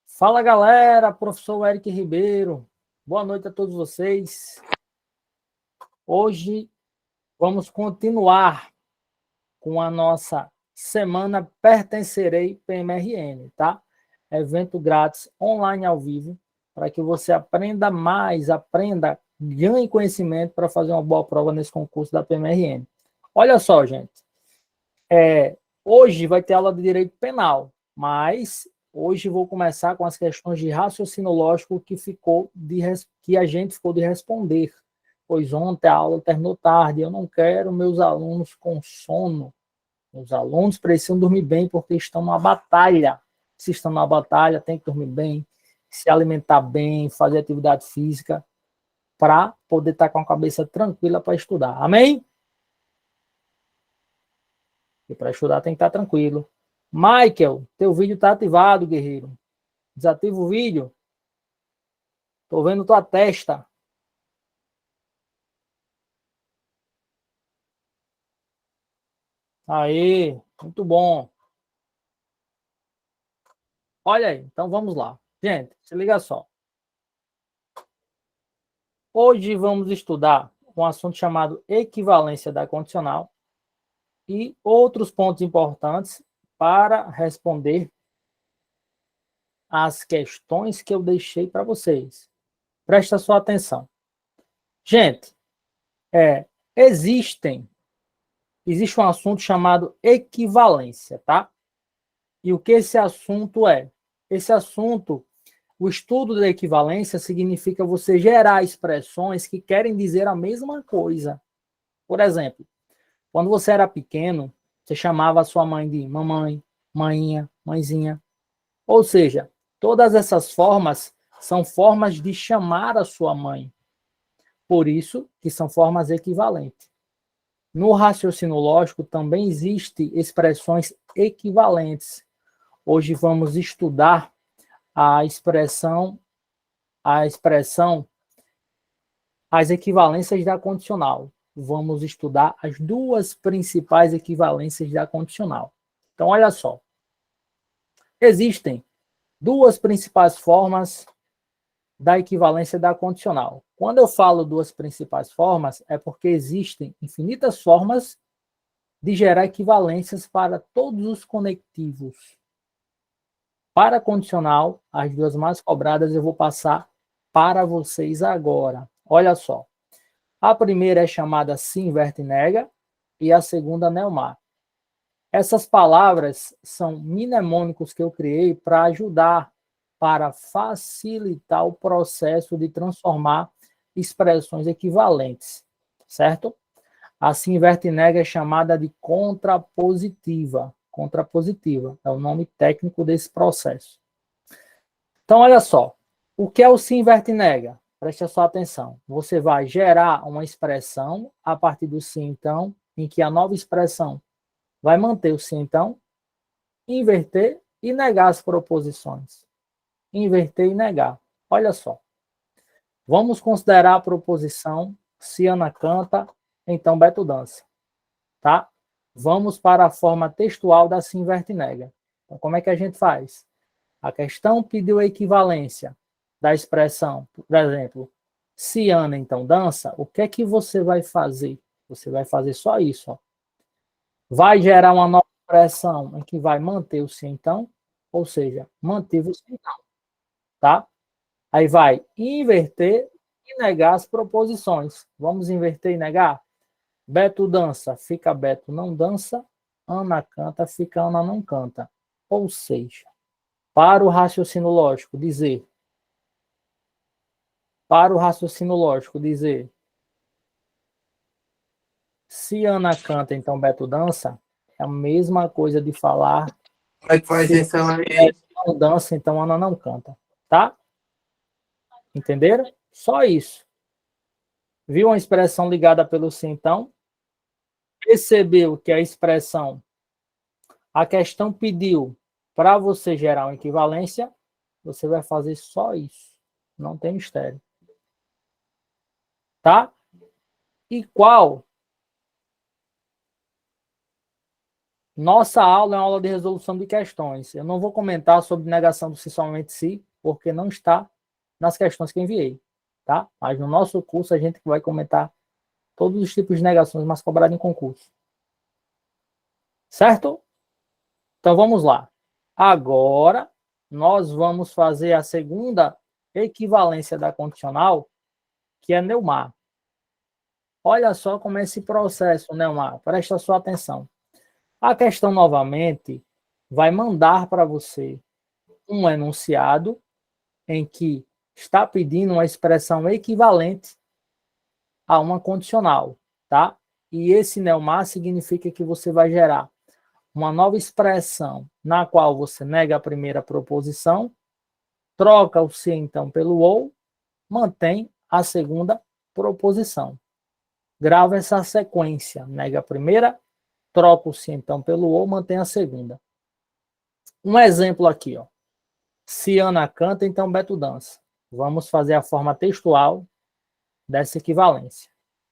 Fala, galera, professor Eric Ribeiro. Boa noite a todos vocês. Hoje vamos continuar com a nossa semana Pertencerei PMRN, tá? Evento grátis online ao vivo, para que você aprenda mais, ganhe conhecimento para fazer uma boa prova nesse concurso da PMRN. Olha só, gente. Hoje vai ter aula de direito penal, mas hoje vou começar com as questões de raciocínio lógico que a gente ficou de responder, pois ontem a aula terminou tarde. Eu não quero meus alunos com sono. Os alunos precisam dormir bem porque estão numa batalha. Se estão numa batalha, tem que dormir bem, se alimentar bem, fazer atividade física, para poder estar com a cabeça tranquila para estudar. Amém? E para estudar tem que estar tranquilo. Michael, teu vídeo está ativado, guerreiro. Desativa o vídeo. Estou vendo tua testa. Aí, muito bom. Olha aí, então vamos lá. Gente, se liga só. Hoje vamos estudar um assunto chamado equivalência da condicional e outros pontos importantes para responder as questões que eu deixei para vocês. Presta sua atenção. Gente, existe um assunto chamado equivalência, tá? E o que esse assunto é? Esse assunto, o estudo da equivalência significa você gerar expressões que querem dizer a mesma coisa. Por exemplo, quando você era pequeno, você chamava a sua mãe de mamãe, mainha, mãezinha. Ou seja, todas essas formas são formas de chamar a sua mãe. Por isso que são formas equivalentes. No raciocínio lógico também existem expressões equivalentes. Hoje vamos estudar as equivalências da condicional. Vamos estudar as duas principais equivalências da condicional. Então, olha só. Existem duas principais formas da equivalência da condicional. Quando eu falo duas principais formas, é porque existem infinitas formas de gerar equivalências para todos os conectivos. Para a condicional, as duas mais cobradas eu vou passar para vocês agora. Olha só. A primeira é chamada se inverte e nega e a segunda neomar. Essas palavras são mnemônicos que eu criei para ajudar, para facilitar o processo de transformar expressões equivalentes, certo? A se inverte e nega é chamada de contrapositiva. Contrapositiva é o nome técnico desse processo. Então, olha só. O que é o se inverte e nega? Preste a sua atenção. Você vai gerar uma expressão a partir do se então, em que a nova expressão vai manter o se então, inverter e negar as proposições. Inverter e negar. Olha só. Vamos considerar a proposição se Ana canta, então Beto dança. Tá? Vamos para a forma textual da se inverte e nega. Então, como é que a gente faz? A questão pediu a equivalência da expressão, por exemplo, se Ana então dança, o que é que você vai fazer? Você vai fazer só isso, ó. Vai gerar uma nova expressão em que vai manter o se então, ou seja, manteve o se então, tá? Aí vai inverter e negar as proposições. Vamos inverter e negar? Beto dança, fica Beto não dança. Ana canta, fica Ana não canta. Ou seja, para o raciocínio lógico dizer, se Ana canta, então Beto dança, é a mesma coisa de falar Como é que faz isso aí? Beto não dança, então Ana não canta, tá? Entenderam? Só isso. Viu uma expressão ligada pelo sim, então? Percebeu que a questão pediu para você gerar uma equivalência, você vai fazer só isso. Não tem mistério. Tá? E qual Nossa aula é uma aula de resolução de questões. Eu não vou comentar sobre negação do se somente se, porque não está nas questões que enviei, tá? Mas no nosso curso a gente vai comentar todos os tipos de negações mais cobradas em concurso. Certo? Então vamos lá. Agora nós vamos fazer a segunda equivalência da condicional, que é Neumar. Olha só como é esse processo, Neumar. Presta sua atenção. A questão, novamente, vai mandar para você um enunciado em que está pedindo uma expressão equivalente a uma condicional, tá? E esse Neumar significa que você vai gerar uma nova expressão na qual você nega a primeira proposição, troca o se então pelo ou, mantém a segunda proposição. Grava essa sequência, nega a primeira, troca o se então pelo ou, mantém a segunda. Um exemplo aqui, ó. Se Ana canta, então Beto dança. Vamos fazer a forma textual dessa equivalência.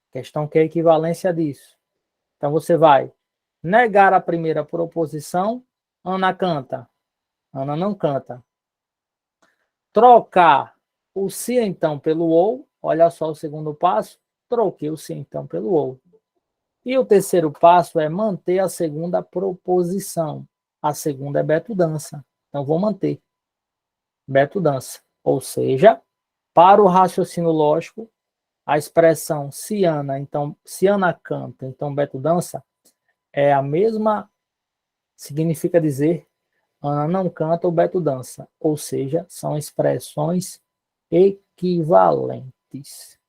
Questão que é a equivalência disso. Então você vai negar a primeira proposição, Ana canta. Ana não canta. Trocar o se então pelo ou, olha só o segundo passo, troquei o se então pelo ou. E o terceiro passo é manter a segunda proposição. A segunda é Beto dança. Então vou manter. Beto dança. Ou seja, para o raciocínio lógico, a expressão se Ana canta, então Beto dança, é a mesma, significa dizer Ana não canta, o Beto dança. Ou seja, são expressões equivalentes.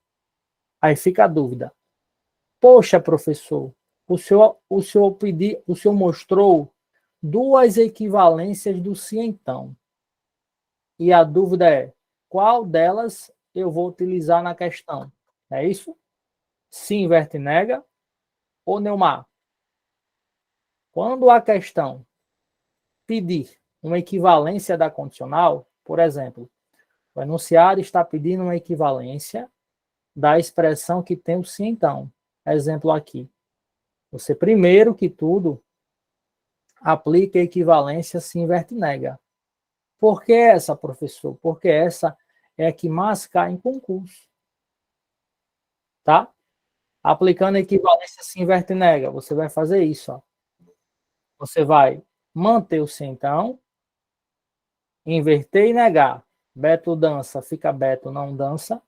Aí fica a dúvida. Poxa, professor, o senhor mostrou duas equivalências do se então. E a dúvida é, qual delas eu vou utilizar na questão? É isso? Se inverte nega ou Neumar? Quando a questão pedir uma equivalência da condicional, por exemplo, o enunciado está pedindo uma equivalência da expressão que tem o se então. Exemplo aqui. Você, primeiro que tudo, aplica a equivalência se inverte nega. Por que essa, professor? Porque essa é a que mais cai em concurso. Tá? Aplicando a equivalência se inverte nega, você vai fazer isso. Ó. Você vai manter o se então, inverter e negar. Beto dança, fica Beto não dança.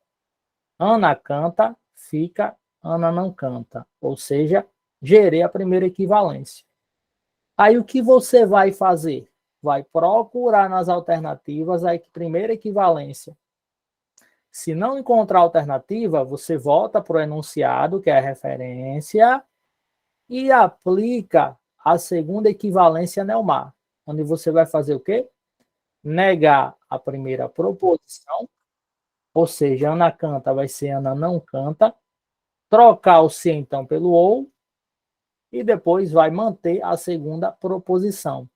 Ana canta, fica Ana não canta. Ou seja, gerei a primeira equivalência. Aí o que você vai fazer? Vai procurar nas alternativas a primeira equivalência. Se não encontrar alternativa, você volta para o enunciado, que é a referência, e aplica a segunda equivalência Neumar, onde você vai fazer o quê? Negar a primeira proposição, ou seja, Ana canta vai ser Ana não canta, trocar o se então pelo ou, e depois vai manter a segunda proposição.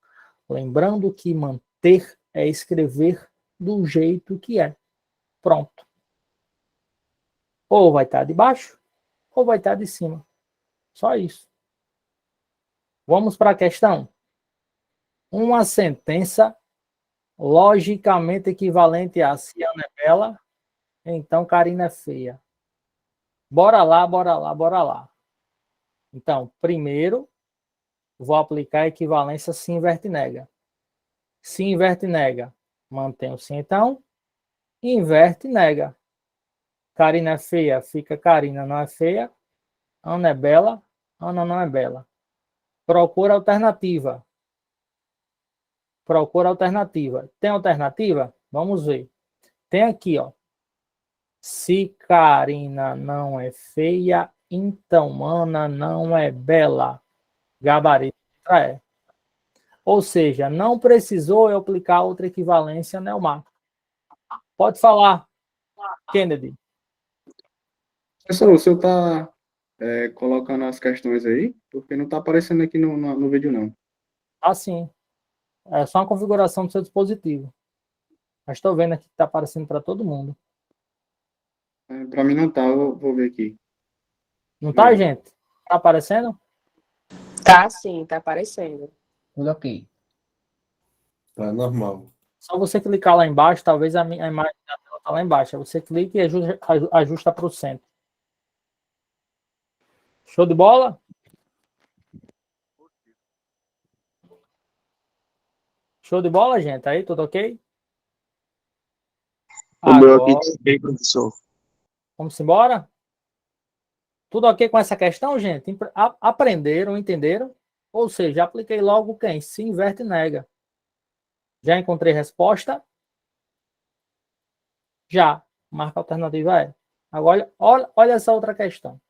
Lembrando que manter é escrever do jeito que é. Pronto. Ou vai estar de baixo, ou vai estar de cima. Só isso. Vamos para a questão. Uma sentença logicamente equivalente a se Ana é bela, então Karina é feia. Bora lá, bora lá, bora lá. Então, primeiro, vou aplicar a equivalência se inverte nega. Se inverte nega, mantém o se então, inverte nega. Karina é feia, fica Karina não é feia. Ana é bela, Ana não é bela. Procura alternativa. Procura alternativa. Tem alternativa? Vamos ver. Tem aqui, ó. Se Karina não é feia, então Ana não é bela. Gabarito é. Ou seja, não precisou eu aplicar outra equivalência Neumar. Pode falar, Kennedy. Professor, o senhor está colocando as questões aí? Porque não está aparecendo aqui no vídeo, não. Assim, é só uma configuração do seu dispositivo. Mas estou vendo aqui que está aparecendo para todo mundo. Para mim não está, eu vou ver aqui. Não está, gente? Está aparecendo? Tá sim, tá aparecendo. Tudo ok. Tá normal. Só você clicar lá embaixo, talvez a imagem da tela tá lá embaixo. Aí você clica e ajusta para o centro. Show de bola? Show de bola, gente? Aí, tudo ok? O meu aqui Agora, também, professor. vamos embora? Tudo ok com essa questão, gente? Aprenderam, entenderam? Ou seja, apliquei logo quem? Se inverte e nega. Já encontrei resposta? Já. Marca alternativa é. Agora, olha essa outra questão.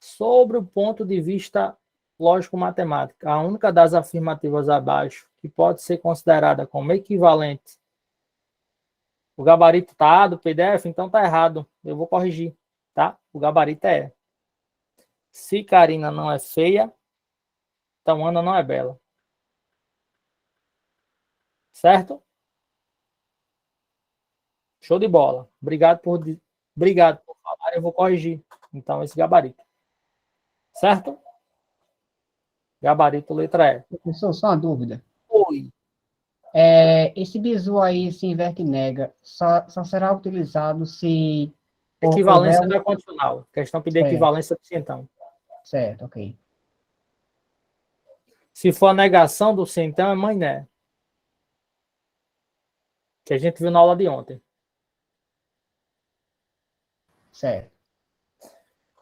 Sobre o ponto de vista lógico-matemático, a única das afirmativas abaixo que pode ser considerada como equivalente. O gabarito está do PDF, então está errado. Eu vou corrigir, tá? O gabarito é. Se Karina não é feia, então Ana não é bela. Certo? Show de bola. Obrigado por falar. Eu vou corrigir, então, esse gabarito. Certo? Gabarito letra E. Professor, só uma dúvida. Oi. Esse bizu aí, se inverte e nega, só será utilizado se Equivalência houver... da condicional. Questão pedir Certo. equivalência do então. Certo, ok. Se for a negação do se então, é mané. Que a gente viu na aula de ontem. Certo.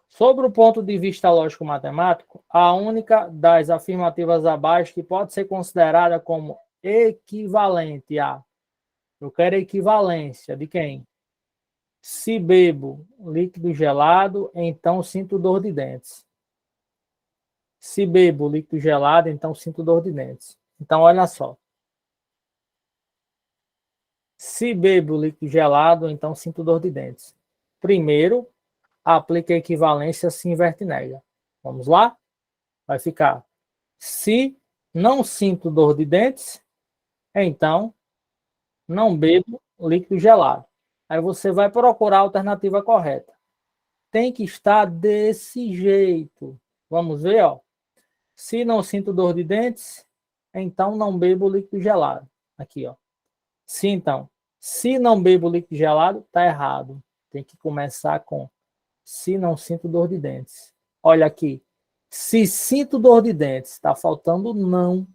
Sobre o ponto de vista lógico-matemático, a única das afirmativas abaixo que pode ser considerada como equivalente a. Eu quero equivalência de quem? Se bebo líquido gelado, então sinto dor de dentes. Se bebo líquido gelado, então sinto dor de dentes. Então, olha só. Se bebo líquido gelado, então sinto dor de dentes. Primeiro, aplique a equivalência se inverte e nega. Vamos lá? Vai ficar. Se não sinto dor de dentes, então não bebo líquido gelado. Aí você vai procurar a alternativa correta. Tem que estar desse jeito. Vamos ver, ó. Se não sinto dor de dentes, então não bebo líquido gelado. Aqui, ó. Se então, se não bebo líquido gelado, tá errado. Tem que começar com se não sinto dor de dentes. Olha aqui. Se sinto dor de dentes, está faltando não,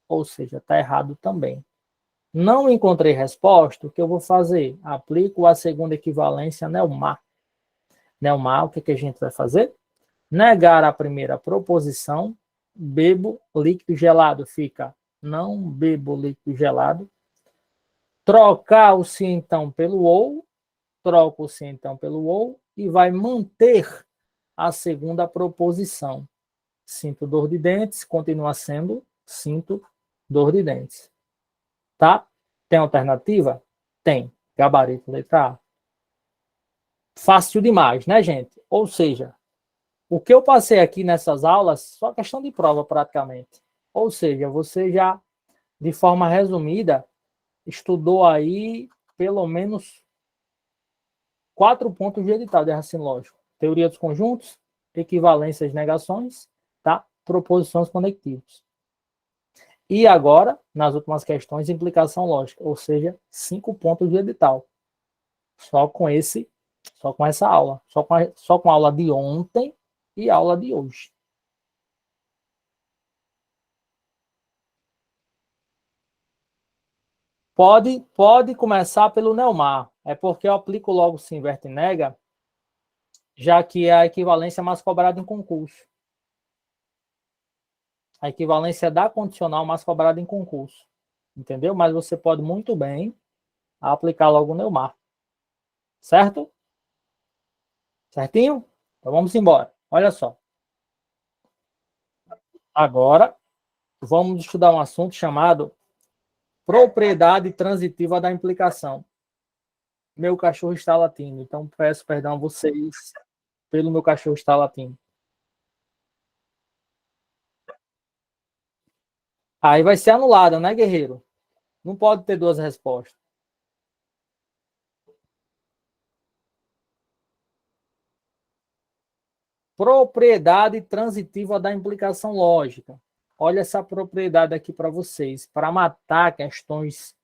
ou seja, está errado também. Não encontrei resposta, o que eu vou fazer? Aplico a segunda equivalência Nelmar. Nelmar, o que a gente vai fazer? Negar a primeira proposição, bebo líquido gelado, fica não bebo líquido gelado. Trocar o se então pelo ou, troca o se então pelo ou e vai manter a segunda proposição. Sinto dor de dentes, continua sendo sinto dor de dentes. Tá? Tem alternativa? Tem. Gabarito letra A. Fácil demais, né, gente? Ou seja, o que eu passei aqui nessas aulas, só questão de prova praticamente. Ou seja, você já, de forma resumida, estudou aí pelo menos 4 pontos de edital de raciocínio lógico. Teoria dos conjuntos, equivalências e negações, tá? Proposições conectivas. E agora, nas últimas questões, implicação lógica, ou seja, 5 pontos de edital. Só com essa aula. Só com a aula de ontem e a aula de hoje. Pode começar pelo Neumar. É porque eu aplico logo se inverte e nega, já que é a equivalência mais cobrada em concurso. A equivalência da condicional mais cobrada em concurso. Entendeu? Mas você pode muito bem aplicar logo o Neumar. Certo? Certinho? Então vamos embora. Olha só. Agora, vamos estudar um assunto chamado propriedade transitiva da implicação. Meu cachorro está latindo, então peço perdão a vocês pelo meu cachorro estar latindo. Aí vai ser anulada, né, guerreiro? Não pode ter duas respostas. Propriedade transitiva da implicação lógica. Olha essa propriedade aqui para vocês, para matar questões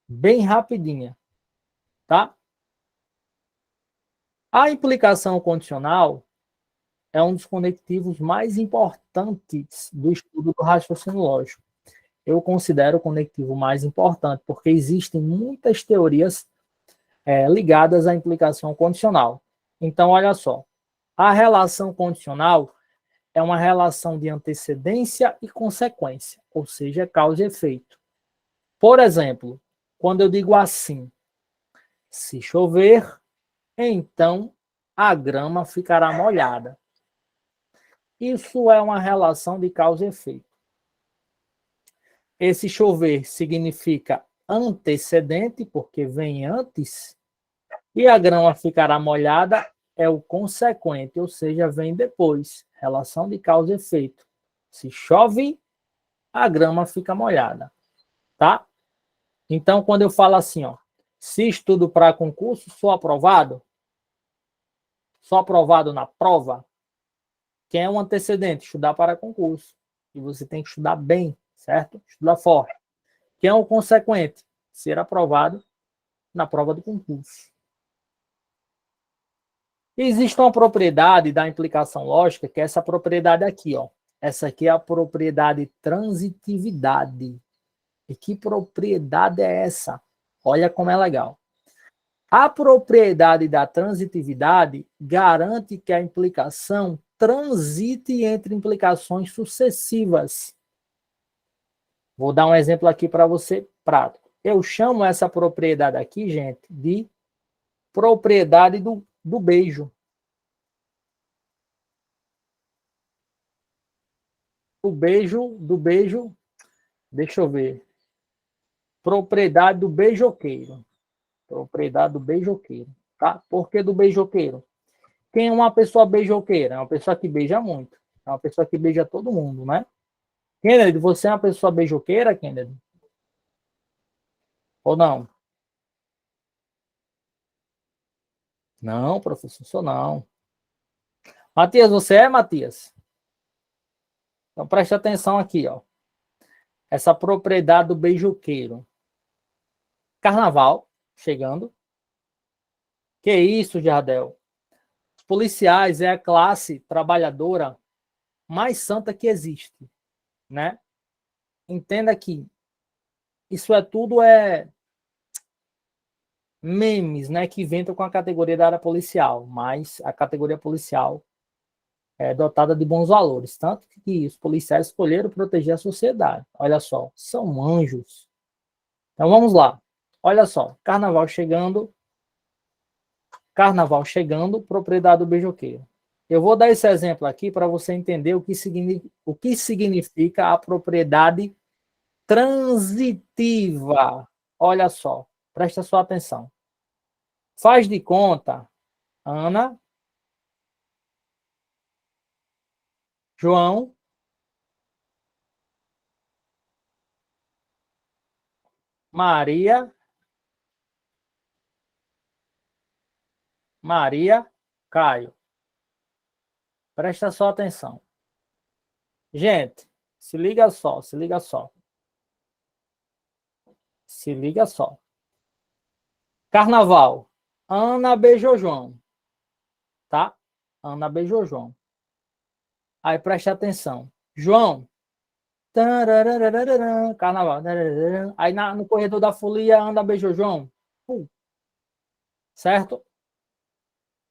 bem rapidinha, tá? A implicação condicional é um dos conectivos mais importantes do estudo do raciocínio lógico. Eu considero o conectivo mais importante, porque existem muitas teorias ligadas à implicação condicional. Então, olha só, a relação condicional é uma relação de antecedência e consequência, ou seja, causa e efeito. Por exemplo, quando eu digo assim, se chover, então a grama ficará molhada. Isso é uma relação de causa e efeito. Esse chover significa antecedente, porque vem antes, e a grama ficará molhada é o consequente, ou seja, vem depois. Relação de causa e efeito. Se chove, a grama fica molhada, tá? Então, quando eu falo assim, ó, se estudo para concurso, sou aprovado na prova, quem é um antecedente? Estudar para concurso. E você tem que estudar bem, certo? Estudar forte. Quem é o consequente? Ser aprovado na prova do concurso. Existe uma propriedade da implicação lógica, que é essa propriedade aqui, ó. Essa aqui é a propriedade transitividade. E que propriedade é essa? Olha como é legal. A propriedade da transitividade garante que a implicação transite entre implicações sucessivas. Vou dar um exemplo aqui para você, prático. Eu chamo essa propriedade aqui, gente, de propriedade do beijo. Do beijo, deixa eu ver. Propriedade do beijoqueiro. Propriedade do beijoqueiro, tá? Por que do beijoqueiro? Quem é uma pessoa beijoqueira? É uma pessoa que beija muito. É uma pessoa que beija todo mundo, né? Kennedy, você é uma pessoa beijoqueira, Kennedy? Ou não? Não, professor, sou não. Matias, você é, Matias? Então preste atenção aqui, ó. Essa propriedade do beijoqueiro. Carnaval, chegando. Que isso, Jardel? Os policiais é a classe trabalhadora mais santa que existe, né? Entenda que isso tudo memes, né, que inventam com a categoria da área policial, mas a categoria policial é dotada de bons valores, tanto que os policiais escolheram proteger a sociedade. Olha só, são anjos. Então vamos lá. Olha só, carnaval chegando, propriedade do beijoqueiro. Eu vou dar esse exemplo aqui para você entender o que significa a propriedade transitiva. Olha só, presta sua atenção. Faz de conta, Ana, João, Maria, Caio. Presta só atenção. Gente, se liga só. Se liga só. Carnaval. Ana beijou João. Tá? Ana beijou João. Aí presta atenção. João. Carnaval. Aí no corredor da folia, Ana beijou João. Certo?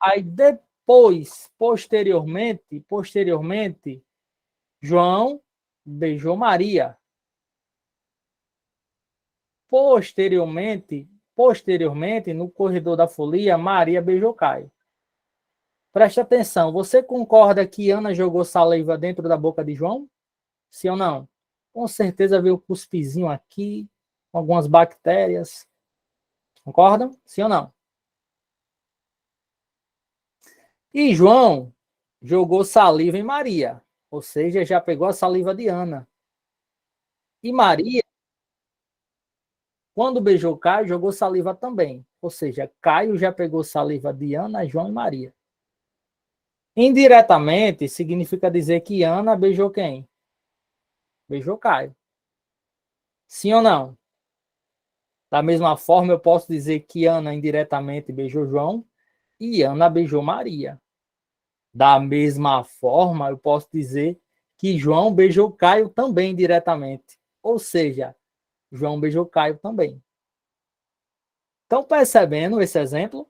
Aí depois, posteriormente, João beijou Maria. Posteriormente, no corredor da folia, Maria beijou Caio. Preste atenção, você concorda que Ana jogou saliva dentro da boca de João? Sim ou não? Com certeza veio o cuspizinho aqui, algumas bactérias. Concordam? Sim ou não? E João jogou saliva em Maria, ou seja, já pegou a saliva de Ana. E Maria, quando beijou Caio, jogou saliva também. Ou seja, Caio já pegou saliva de Ana, João e Maria. Indiretamente, significa dizer que Ana beijou quem? Beijou Caio. Sim ou não? Da mesma forma, eu posso dizer que Ana indiretamente beijou João e Ana beijou Maria. Da mesma forma, eu posso dizer que João beijou Caio também diretamente. Ou seja, João beijou Caio também. Estão percebendo esse exemplo?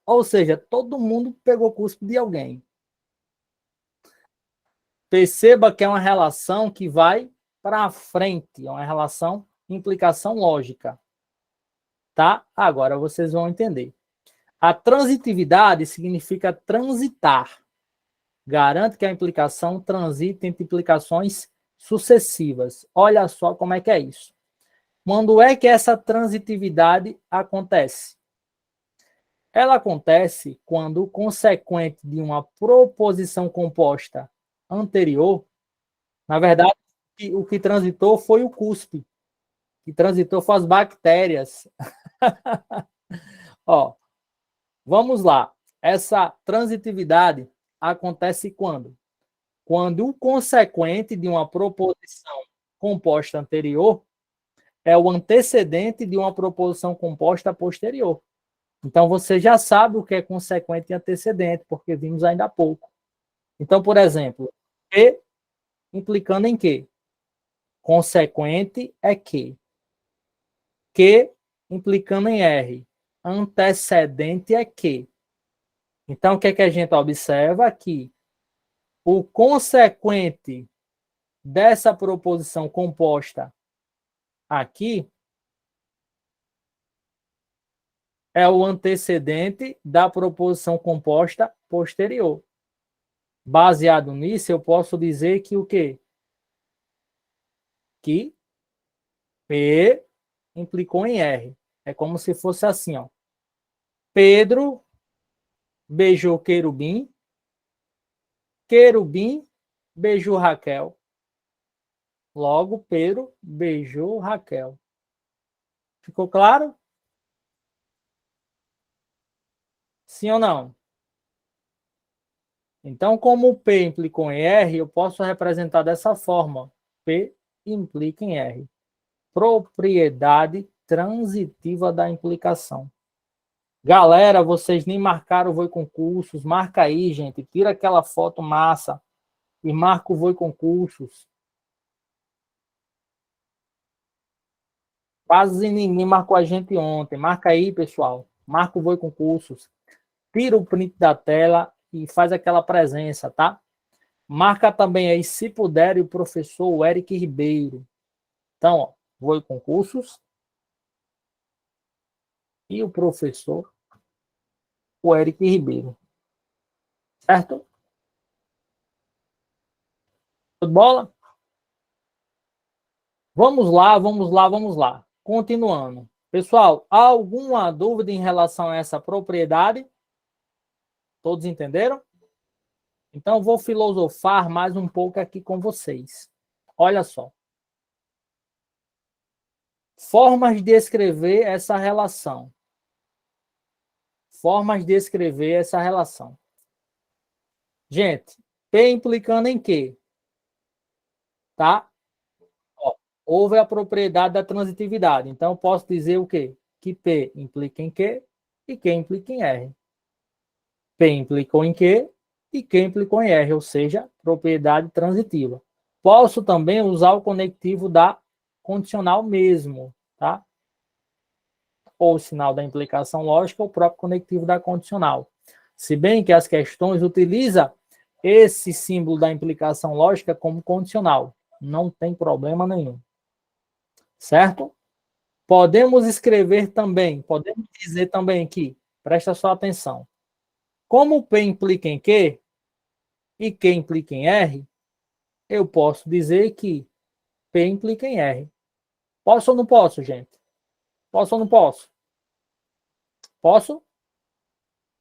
Ou seja, todo mundo pegou cuspe de alguém. Perceba que é uma relação que vai para frente, é uma relação, implicação lógica. Tá? Agora vocês vão entender. A transitividade significa transitar. Garante que a implicação transita entre implicações sucessivas. Olha só como é que é isso. Quando é que essa transitividade acontece? Ela acontece quando o consequente de uma proposição composta anterior, na verdade, o que transitou foi o cuspe, o que transitou foi as bactérias. Ó, vamos lá. Essa transitividade acontece quando? Quando o consequente de uma proposição composta anterior é o antecedente de uma proposição composta posterior. Então, você já sabe o que é consequente e antecedente, porque vimos ainda há pouco. Então, por exemplo, E implicando em quê? Consequente é que. Que implicando em R. Antecedente é que. Então, o que é que a gente observa aqui? O consequente dessa proposição composta aqui é o antecedente da proposição composta posterior. Baseado nisso, eu posso dizer que o quê? Que P implicou em R. É como se fosse assim, ó. Pedro beijou Querubim, Querubim beijou Raquel. Logo, Pedro beijou Raquel. Ficou claro? Sim ou não? Então, como o P implicou em R, eu posso representar dessa forma. P implica em R. Propriedade transitiva da implicação. Galera, vocês nem marcaram o Voi Concursos. Marca aí, gente. Tira aquela foto massa e marca o Voi Concursos. Quase ninguém marcou a gente ontem. Marca aí, pessoal. Marca o Voi Concursos. Tira o print da tela e faz aquela presença, tá? Marca também aí, se puder, o professor Eric Ribeiro. Então, ó, Voi Concursos. E o professor, o Eric Ribeiro. Certo? Tudo bola? Vamos lá, vamos lá, vamos lá. Continuando. Pessoal, há alguma dúvida em relação a essa propriedade? Todos entenderam? Então, vou filosofar mais um pouco aqui com vocês. Olha só. Formas de escrever essa relação. Formas de escrever essa relação. Gente, P implicando em quê? Tá? Ó, houve a propriedade da transitividade. Então, eu posso dizer o quê? Que P implica em quê e Q implica em R. P implicou em Q e Q implicou em R, ou seja, propriedade transitiva. Posso também usar o conectivo da condicional mesmo, tá? Ou o sinal da implicação lógica, ou o próprio conectivo da condicional. Se bem que as questões utilizam esse símbolo da implicação lógica como condicional. Não tem problema nenhum. Certo? Podemos escrever também, podemos dizer também que, presta só atenção, como P implica em Q e Q implica em R, eu posso dizer que P implica em R. Posso ou não posso, gente? Posso ou não posso? Posso?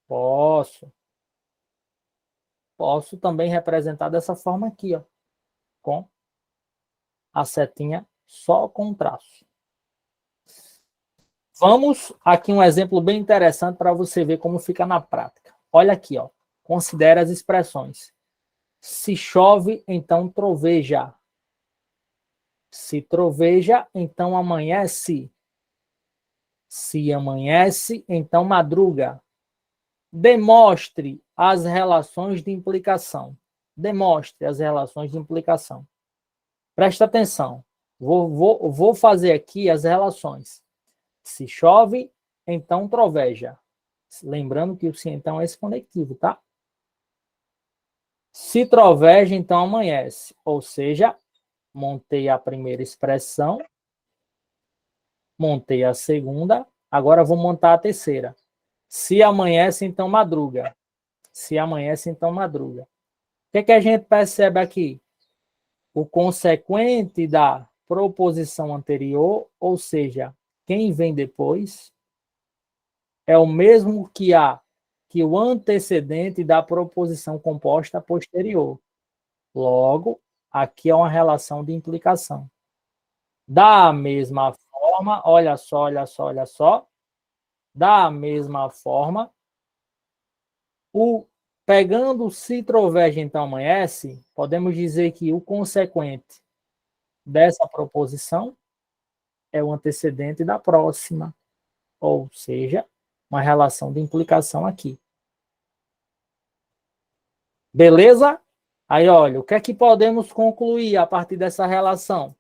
Posso. Posso também representar dessa forma aqui, ó, com a setinha só com traço. Vamos aqui um exemplo bem interessante para você ver como fica na prática. Olha aqui, ó. Considere as expressões. Se chove, então troveja. Se troveja, então amanhece. Se amanhece, então madruga. Demonstre as relações de implicação. Demonstre as relações de implicação. Presta atenção. Vou fazer aqui as relações. Se chove, então troveja. Lembrando que o se então é esse conectivo, tá? Se troveja, então amanhece. Ou seja, montei a primeira expressão, montei a segunda, agora vou montar a terceira. Se amanhece, então madruga. Se amanhece, então madruga. O que a gente percebe aqui? O consequente da proposição anterior, ou seja, quem vem depois, é o mesmo que o antecedente da proposição composta posterior. Logo, aqui é uma relação de implicação. Da mesma forma, olha só. Da mesma forma, pegando se troveja, então amanhece, podemos dizer que o consequente dessa proposição é o antecedente da próxima, ou seja, uma relação de implicação aqui. Beleza? Aí, olha, o que é que podemos concluir a partir dessa relação?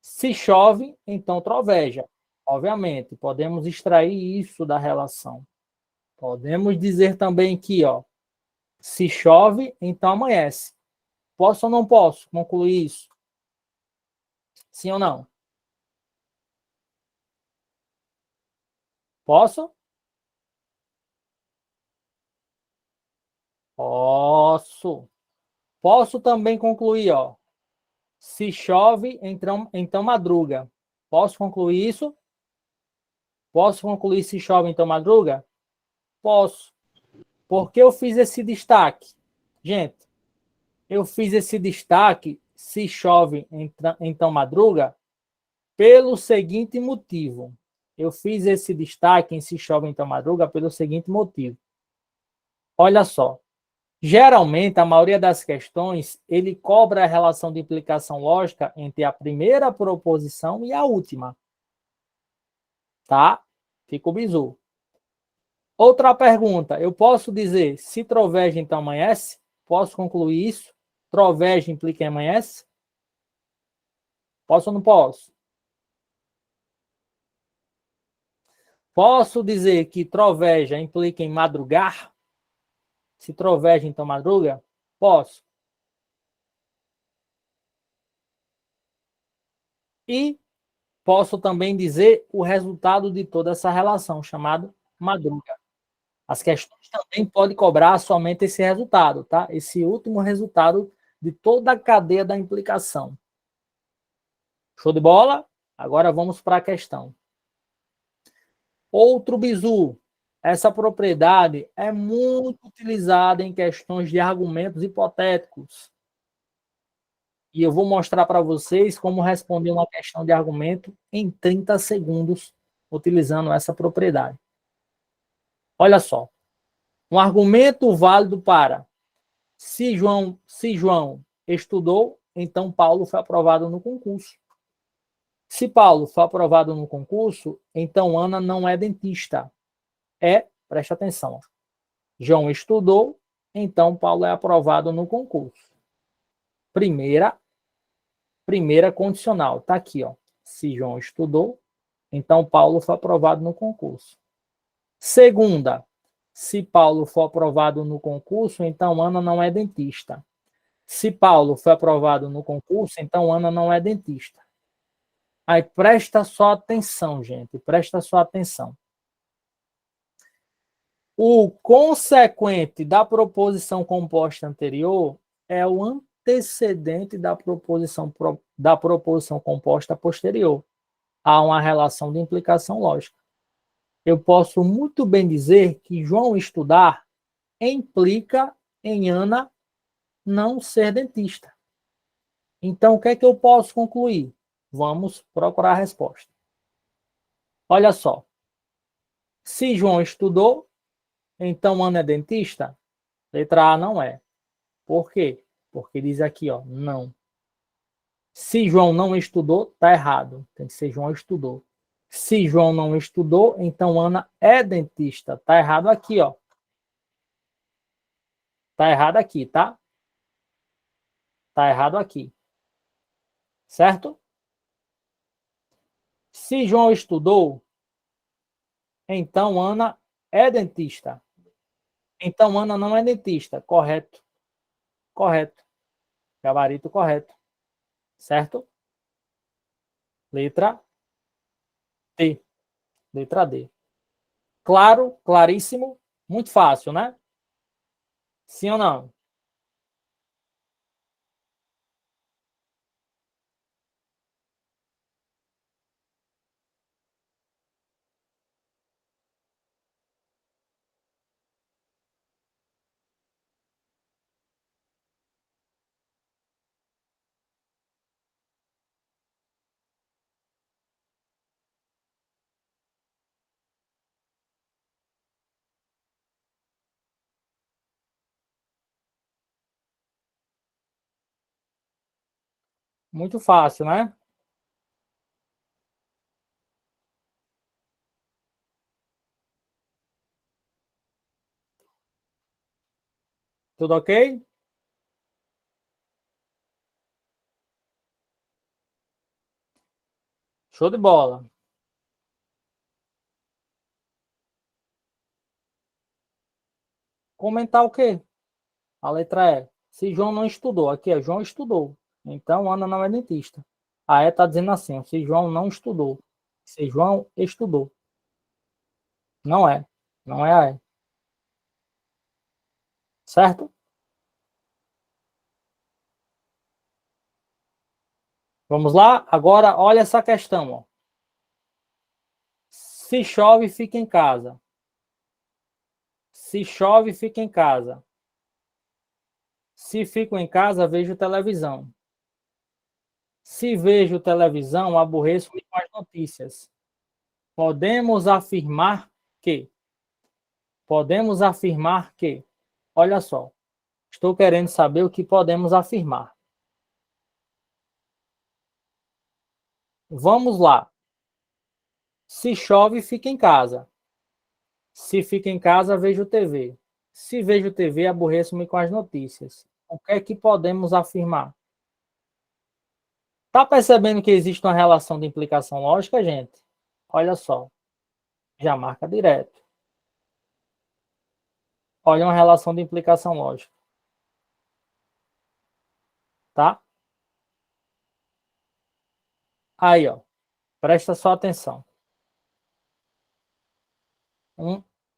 Se chove, então troveja. Obviamente, podemos extrair isso da relação. Podemos dizer também que, ó, se chove, então amanhece. Posso ou não posso concluir isso? Sim ou não? Posso? Posso. Posso também concluir, ó. Se chove, então madruga. Posso concluir isso? Posso concluir se chove, então madruga? Posso. Por que eu fiz esse destaque? Gente, eu fiz esse destaque, se chove, então madruga, pelo seguinte motivo. Eu fiz esse destaque em se chove, então madruga, pelo seguinte motivo. Olha só. Geralmente, a maioria das questões, ele cobra a relação de implicação lógica entre a primeira proposição e a última. Tá? Fica o bizu. Outra pergunta. Eu posso dizer, se troveja, então amanhece? Posso concluir isso? Troveja implica em amanhece? Posso ou não posso? Posso dizer que troveja implica em madrugar? Se troveja, então madruga? Posso. E posso também dizer o resultado de toda essa relação, chamado madruga. As questões também podem cobrar somente esse resultado, tá? Esse último resultado de toda a cadeia da implicação. Show de bola? Agora vamos para a questão. Outro bizu. Essa propriedade é muito utilizada em questões de argumentos hipotéticos. E eu vou mostrar para vocês como responder uma questão de argumento em 30 segundos, utilizando essa propriedade. Olha só. Um argumento válido para se João estudou, então Paulo foi aprovado no concurso. Se Paulo foi aprovado no concurso, então Ana não é dentista. Preste atenção. João estudou, então Paulo é aprovado no concurso. Primeira condicional, tá aqui, ó. Se João estudou, então Paulo foi aprovado no concurso. Segunda, se Paulo for aprovado no concurso, então Ana não é dentista. Se Paulo foi aprovado no concurso, então Ana não é dentista. Aí presta só atenção, gente, presta só atenção. O consequente da proposição composta anterior é o antecedente da proposição composta posterior. Há uma relação de implicação lógica. Eu posso muito bem dizer que João estudar implica em Ana não ser dentista. Então, o que é que eu posso concluir? Vamos procurar a resposta. Olha só. Se João estudou, então Ana é dentista? Letra A não é. Por quê? Porque diz aqui, ó, não. Se João não estudou, tá errado. Tem que ser João estudou. Se João não estudou, então Ana é dentista. Tá errado aqui, ó. Tá errado aqui, tá? Tá errado aqui. Certo? Se João estudou, então Ana é dentista. Então Ana não é dentista. Correto. Correto. Gabarito correto. Certo? Letra D. Letra D. Claro, claríssimo, muito fácil, né? Sim ou não? Muito fácil, né? Tudo ok? Show de bola. Comentar o quê? A letra E. Se João não estudou, aqui é João estudou. Então Ana não é dentista. A E está dizendo assim, ó, se João não estudou. Se João estudou. Não é. Não é a E. Certo? Vamos lá? Agora, olha essa questão, ó. Se chove, fica em casa. Se chove, fica em casa. Se fico em casa, vejo televisão. Se vejo televisão, aborreço-me com as notícias. Podemos afirmar que. Podemos afirmar que. Olha só. Estou querendo saber o que podemos afirmar. Vamos lá. Se chove, fica em casa. Se fica em casa, vejo TV. Se vejo TV, aborreço-me com as notícias. O que é que podemos afirmar? Tá percebendo que existe uma relação de implicação lógica, gente? Olha só. Já marca direto. Olha uma relação de implicação lógica. Tá? Aí, ó. Presta só atenção.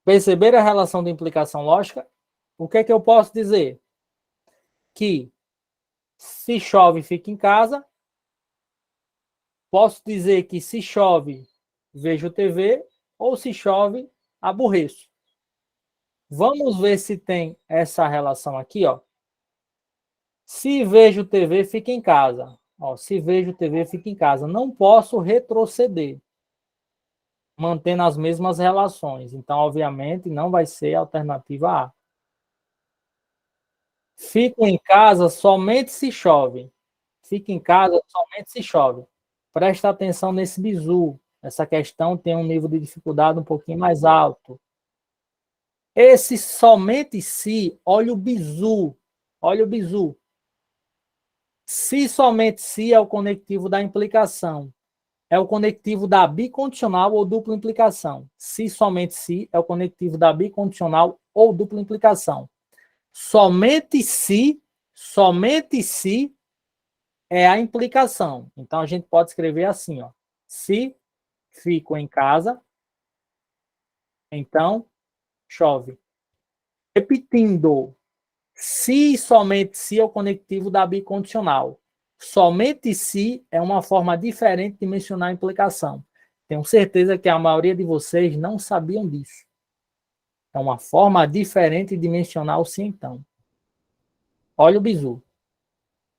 Perceber a relação de implicação lógica? O que é que eu posso dizer? Que se chove, fica em casa. Posso dizer que se chove, vejo TV. Ou se chove, aborreço. Vamos ver se tem essa relação aqui, ó. Se vejo TV, fica em casa. Ó, se vejo TV, fica em casa. Não posso retroceder, mantendo as mesmas relações. Então, obviamente, não vai ser a alternativa A. Fico em casa somente se chove. Fica em casa somente se chove. Presta atenção nesse bizu. Essa questão tem um nível de dificuldade um pouquinho mais alto. Esse somente se, olha o bizu. Olha o bizu. Se somente se é o conectivo da implicação. É o conectivo da bicondicional ou dupla implicação. Se somente se é o conectivo da bicondicional ou dupla implicação. Somente se é a implicação. Então, a gente pode escrever assim, ó. Se fico em casa, então chove. Repetindo, se somente se é o conectivo da bicondicional. Somente se é uma forma diferente de mencionar a implicação. Tenho certeza que a maioria de vocês não sabiam disso. É uma forma diferente de mencionar o se então. Olha o bizu.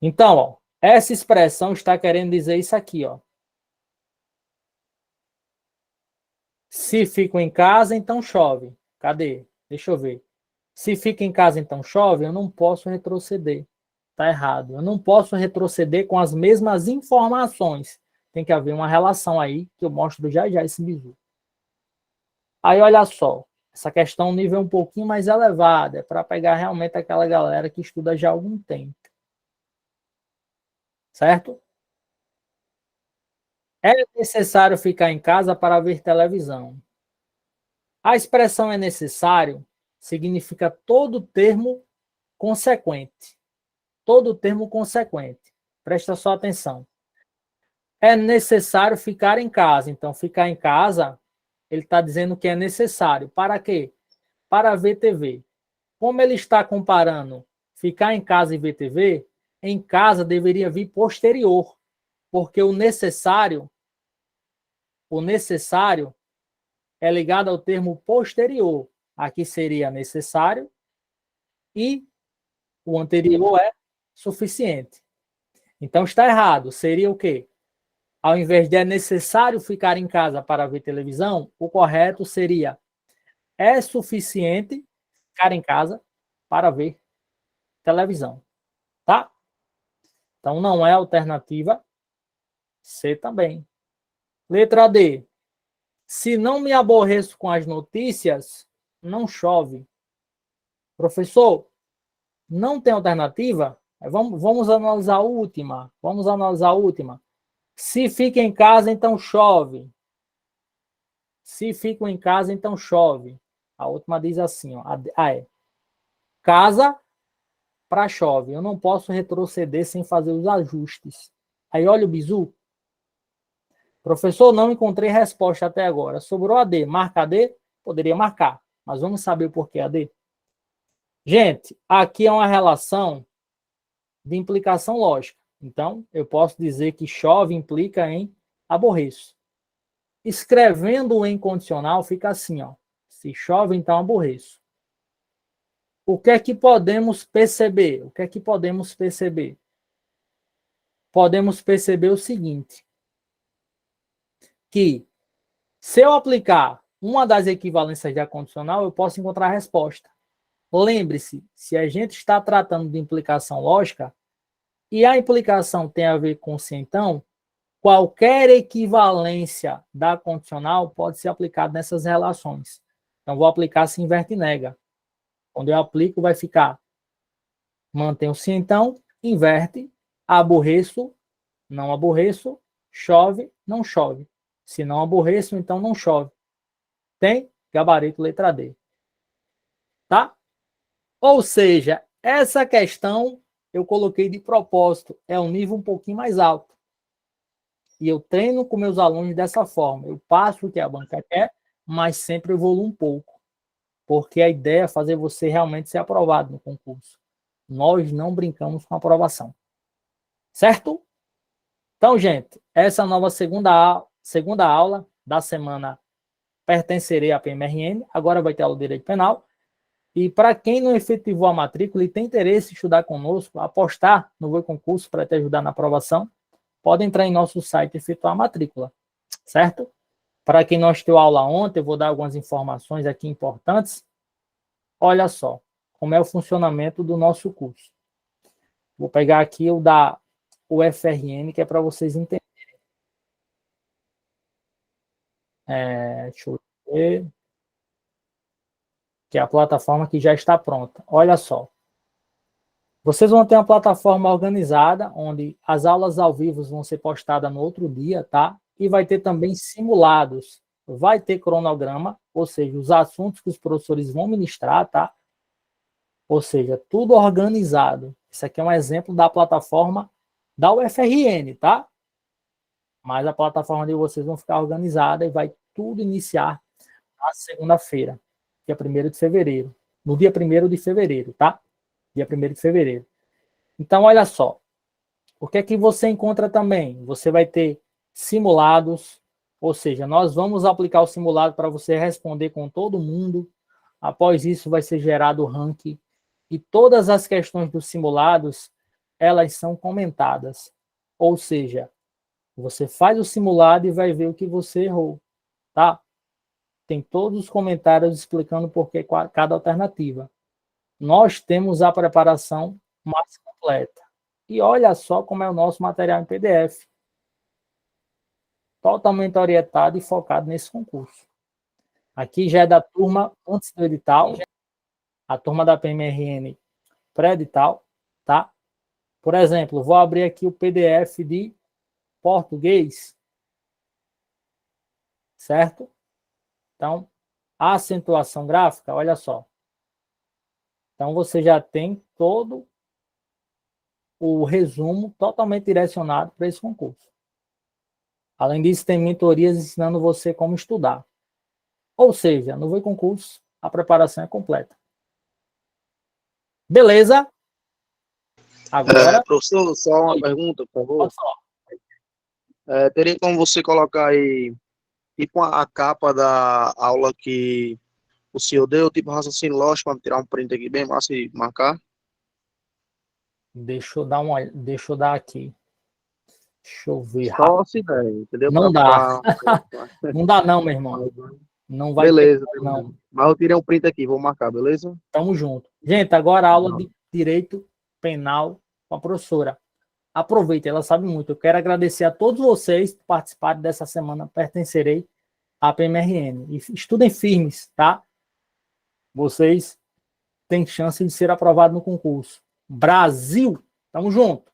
Então, ó, essa expressão está querendo dizer isso aqui, ó. Se fico em casa, então chove. Cadê? Deixa eu ver. Se fica em casa, então chove, eu não posso retroceder. Está errado. Eu não posso retroceder com as mesmas informações. Tem que haver uma relação aí, que eu mostro já já esse bizu. Aí, olha só. Essa questão nível um pouquinho mais elevado. É para pegar realmente aquela galera que estuda já há algum tempo. Certo? É necessário ficar em casa para ver televisão. A expressão é necessário significa todo termo consequente. Todo termo consequente. Presta só atenção. É necessário ficar em casa. Então, ficar em casa, ele está dizendo que é necessário. Para quê? Para ver TV. Como ele está comparando ficar em casa e ver TV, em casa deveria vir posterior. Porque o necessário é ligado ao termo posterior. Aqui seria necessário e o anterior é suficiente. Então está errado. Seria o quê? Ao invés de é necessário ficar em casa para ver televisão, o correto seria é suficiente ficar em casa para ver televisão. Tá? Então não é alternativa C também. Letra D. Se não me aborreço com as notícias, não chove. Professor, não tem alternativa? Vamos analisar a última. Vamos analisar a última. Se fica em casa, então chove. Se ficam em casa, então chove. A última diz assim, ó, é. Casa para chove. Eu não posso retroceder sem fazer os ajustes. Aí olha o bizu. Professor, não encontrei resposta até agora. Sobrou a D. Marca a D? Poderia marcar. Mas vamos saber o porquê a D. Gente, aqui é uma relação de implicação lógica. Então, eu posso dizer que chove implica em aborreço. Escrevendo em condicional, fica assim, ó. Se chove, então aborreço. O que é que podemos perceber? O que é que podemos perceber? Podemos perceber o seguinte, que se eu aplicar uma das equivalências de condicional, eu posso encontrar a resposta. Lembre-se, se a gente está tratando de implicação lógica, e a implicação tem a ver com se então, qualquer equivalência da condicional pode ser aplicada nessas relações. Então, vou aplicar se inverte e nega. Quando eu aplico, vai ficar mantém o se então, inverte, aborreço, não aborreço, chove, não chove. Se não aborreço, então não chove. Tem gabarito letra D. Tá? Ou seja, essa questão eu coloquei de propósito, é um nível um pouquinho mais alto. E eu treino com meus alunos dessa forma. Eu passo o que a banca quer, mas sempre evoluo um pouco. Porque a ideia é fazer você realmente ser aprovado no concurso. Nós não brincamos com aprovação. Certo? Então, gente, essa nova segunda aula da semana pertencerei à PMRN. Agora vai ter aula de Direito Penal. E para quem não efetivou a matrícula e tem interesse em estudar conosco, apostar no Voi Concurso para te ajudar na aprovação, pode entrar em nosso site e efetuar a matrícula. Certo? Para quem não assistiu a aula ontem, eu vou dar algumas informações aqui importantes. Olha só como é o funcionamento do nosso curso. Vou pegar aqui o da UFRN, que é para vocês entenderem. Deixa eu ver. Que é a plataforma que já está pronta. Olha só. Vocês vão ter uma plataforma organizada, onde as aulas ao vivo vão ser postadas no outro dia, tá? E vai ter também simulados. Vai ter cronograma, ou seja, os assuntos que os professores vão ministrar, tá? Ou seja, tudo organizado. Isso aqui é um exemplo da plataforma da UFRN, tá? Mas a plataforma de vocês vão ficar organizada e vai tudo iniciar na segunda-feira, dia 1º de fevereiro. No dia 1º de fevereiro, tá? Dia 1º de fevereiro. Então, olha só. O que é que você encontra também? Você vai ter simulados, ou seja, nós vamos aplicar o simulado para você responder com todo mundo. Após isso, vai ser gerado o ranking. E todas as questões dos simulados, elas são comentadas. Ou seja, você faz o simulado e vai ver o que você errou, tá? tem todos os comentários explicando por que cada alternativa. Nós temos a preparação mais completa. E olha só como é o nosso material em PDF. Totalmente orientado e focado nesse concurso. Aqui já é da turma antes do edital, a turma da PMRN pré-edital, tá? Por exemplo, vou abrir aqui o PDF de português, certo? Então, a acentuação gráfica, olha só. Então, você já tem todo o resumo totalmente direcionado para esse concurso. Além disso, tem mentorias ensinando você como estudar. Ou seja, no Vai Concurso, a preparação é completa. Beleza? Agora, Professor, só uma pergunta, por favor. pode falar. Teria como você colocar aí, tipo, a capa da aula que o senhor deu, tipo raciocínio lógico, para tirar um print aqui bem massa e marcar? Deixa eu dar aqui. Deixa eu ver rápido. Só se der, entendeu? Não dá. Pra- Não dá não, meu irmão. Não vai Beleza, ter, beleza. não. Mas eu tirei um print aqui, vou marcar, beleza? Tamo junto. Gente, agora a aula de Direito Penal com a professora. Aproveita, ela sabe muito. Eu quero agradecer a todos vocês que participaram dessa semana. Pertencerei à PMRN. E estudem firmes, tá? Vocês têm chance de ser aprovados no concurso. Brasil, tamo junto.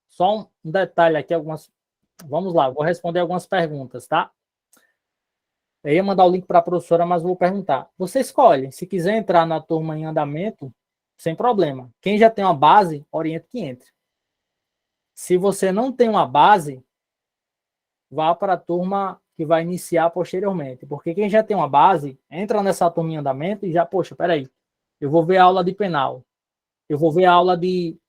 Só um detalhe aqui, vamos lá, vou responder algumas perguntas, tá? Eu ia mandar o link para a professora, mas vou perguntar. Você escolhe, se quiser entrar na turma em andamento, sem problema. Quem já tem uma base, orienta que entre. Se você não tem uma base, vá para a turma que vai iniciar posteriormente. Porque quem já tem uma base, entra nessa turma em andamento e já, poxa, peraí, eu vou ver a aula de penal, eu vou ver a aula de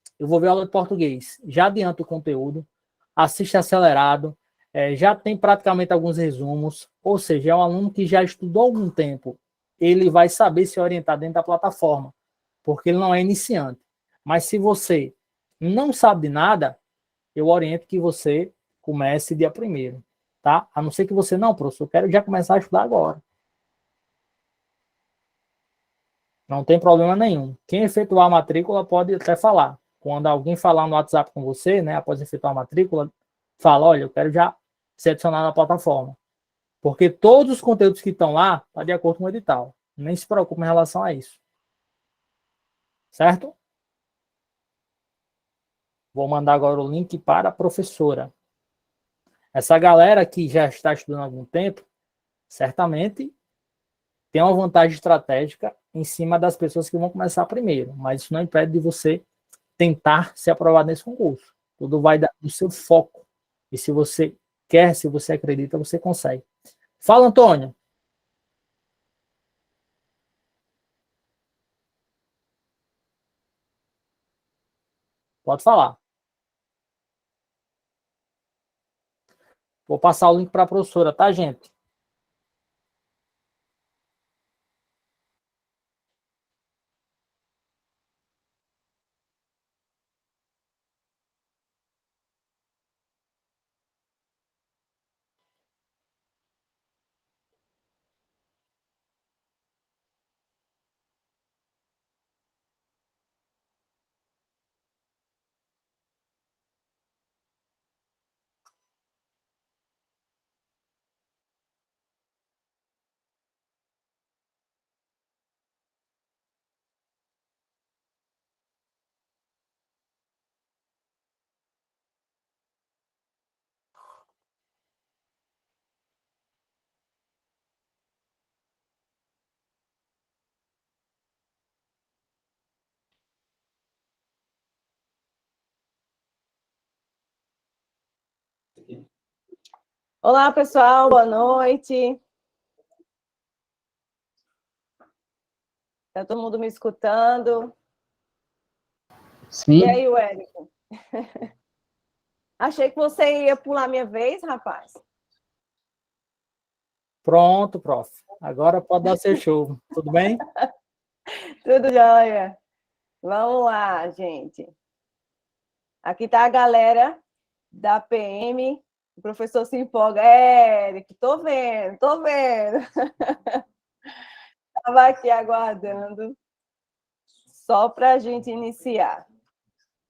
português. Já adianta o conteúdo, assiste acelerado, já tem praticamente alguns resumos, ou seja, é um aluno que já estudou algum tempo, ele vai saber se orientar dentro da plataforma, porque ele não é iniciante. Mas se você não sabe de nada, eu oriento que você comece dia 1º, tá? A não ser que você, não, professor, eu quero já começar a estudar agora. Não tem problema nenhum. Quem efetuar a matrícula pode até falar. Quando alguém falar no WhatsApp com você, né, após efetuar a matrícula, fala, olha, eu quero já ser adicionado na plataforma. Porque todos os conteúdos que estão lá estão de acordo com o edital. Nem se preocupe em relação a isso. Certo? Vou mandar agora o link para a professora. Essa galera que já está estudando há algum tempo, certamente tem uma vantagem estratégica em cima das pessoas que vão começar primeiro. Mas isso não impede de você tentar ser aprovado nesse concurso. Tudo vai dar do seu foco. E se você quer, se você acredita, você consegue. Fala, Antônio. Pode falar. Vou passar o link para a professora, tá, gente? Olá, pessoal, boa noite. Está todo mundo me escutando? Sim. E aí, Wellington? Achei que você ia pular minha vez, rapaz. Pronto, prof. Agora pode dar seu show. Tudo bem? Tudo jóia. Vamos lá, gente. Aqui está a galera da PM. O professor se empolga. Eric, tô vendo, tô vendo. Estava aqui aguardando só para a gente iniciar.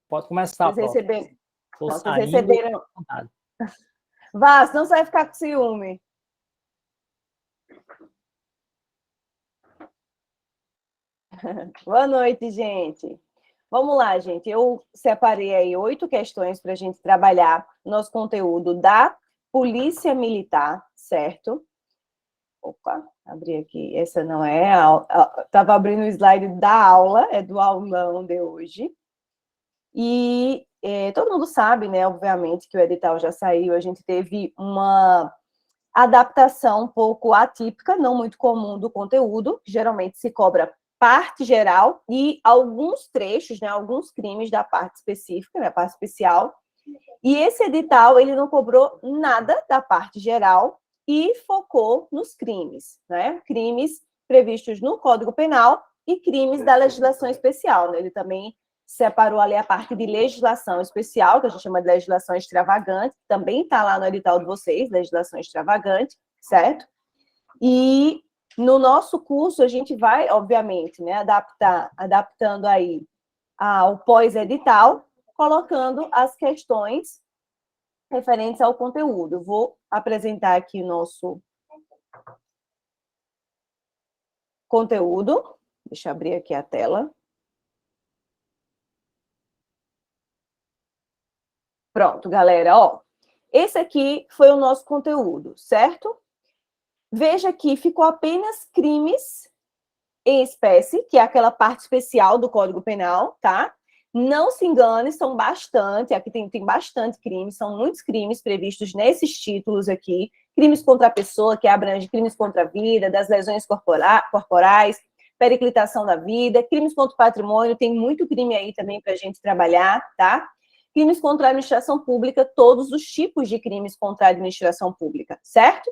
Pode começar, Vocês prof. receberam? Tô Vocês saindo. receberam? Vá, senão você vai ficar com ciúme. Boa noite, gente. Vamos lá, gente. Eu separei aí 8 questões para a gente trabalhar nosso conteúdo da Polícia Militar, certo? Opa, abri aqui. Essa não é a... Estava abrindo o slide da aula, é do aulão de hoje. E todo mundo sabe, né, obviamente, que o edital já saiu, a gente teve uma adaptação um pouco atípica, não muito comum do conteúdo, geralmente se cobra parte geral e alguns trechos, né, alguns crimes da parte específica, né, a parte especial, e esse edital, ele não cobrou nada da parte geral e focou nos crimes, né, crimes previstos no Código Penal e crimes da legislação especial, né, ele também separou ali a parte de legislação especial, que a gente chama de legislação extravagante, também está lá no edital de vocês, legislação extravagante, certo? E no nosso curso a gente vai, obviamente, né, adaptando aí ao pós-edital, colocando as questões referentes ao conteúdo. Eu vou apresentar aqui o nosso conteúdo. Deixa eu abrir aqui a tela. Pronto, galera, ó. Esse aqui foi o nosso conteúdo, certo? Veja que ficou apenas crimes em espécie, que é aquela parte especial do Código Penal, tá? Não se engane, são bastante, aqui tem bastante crimes, são muitos crimes previstos nesses títulos aqui. Crimes contra a pessoa, que abrange crimes contra a vida, das lesões corporais, periclitação da vida, crimes contra o patrimônio, tem muito crime aí também para a gente trabalhar, tá? Crimes contra a administração pública, todos os tipos de crimes contra a administração pública, certo?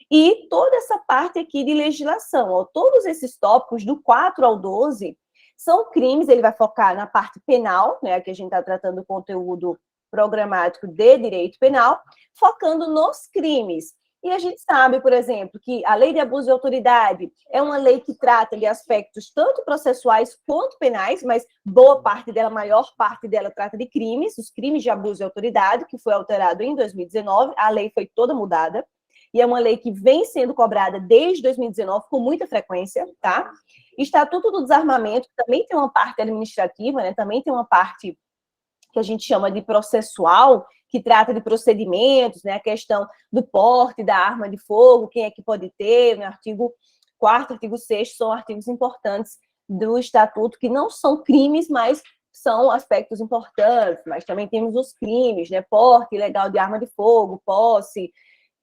E toda essa parte aqui de legislação, ó, todos esses tópicos, do 4 ao 12, são crimes, ele vai focar na parte penal, né, que a gente está tratando do conteúdo programático de direito penal, focando nos crimes. E a gente sabe, por exemplo, que a lei de abuso de autoridade é uma lei que trata de aspectos tanto processuais quanto penais, mas boa parte dela, a maior parte dela, trata de crimes, os crimes de abuso de autoridade, que foi alterado em 2019, a lei foi toda mudada, e é uma lei que vem sendo cobrada desde 2019 com muita frequência, tá? Estatuto do Desarmamento, que também tem uma parte administrativa, né? Também tem uma parte que a gente chama de processual, que trata de procedimentos, né? A questão do porte da arma de fogo, quem é que pode ter, no artigo 4º, artigo 6º, são artigos importantes do Estatuto, que não são crimes, mas são aspectos importantes, mas também temos os crimes, né? Porte ilegal de arma de fogo, posse,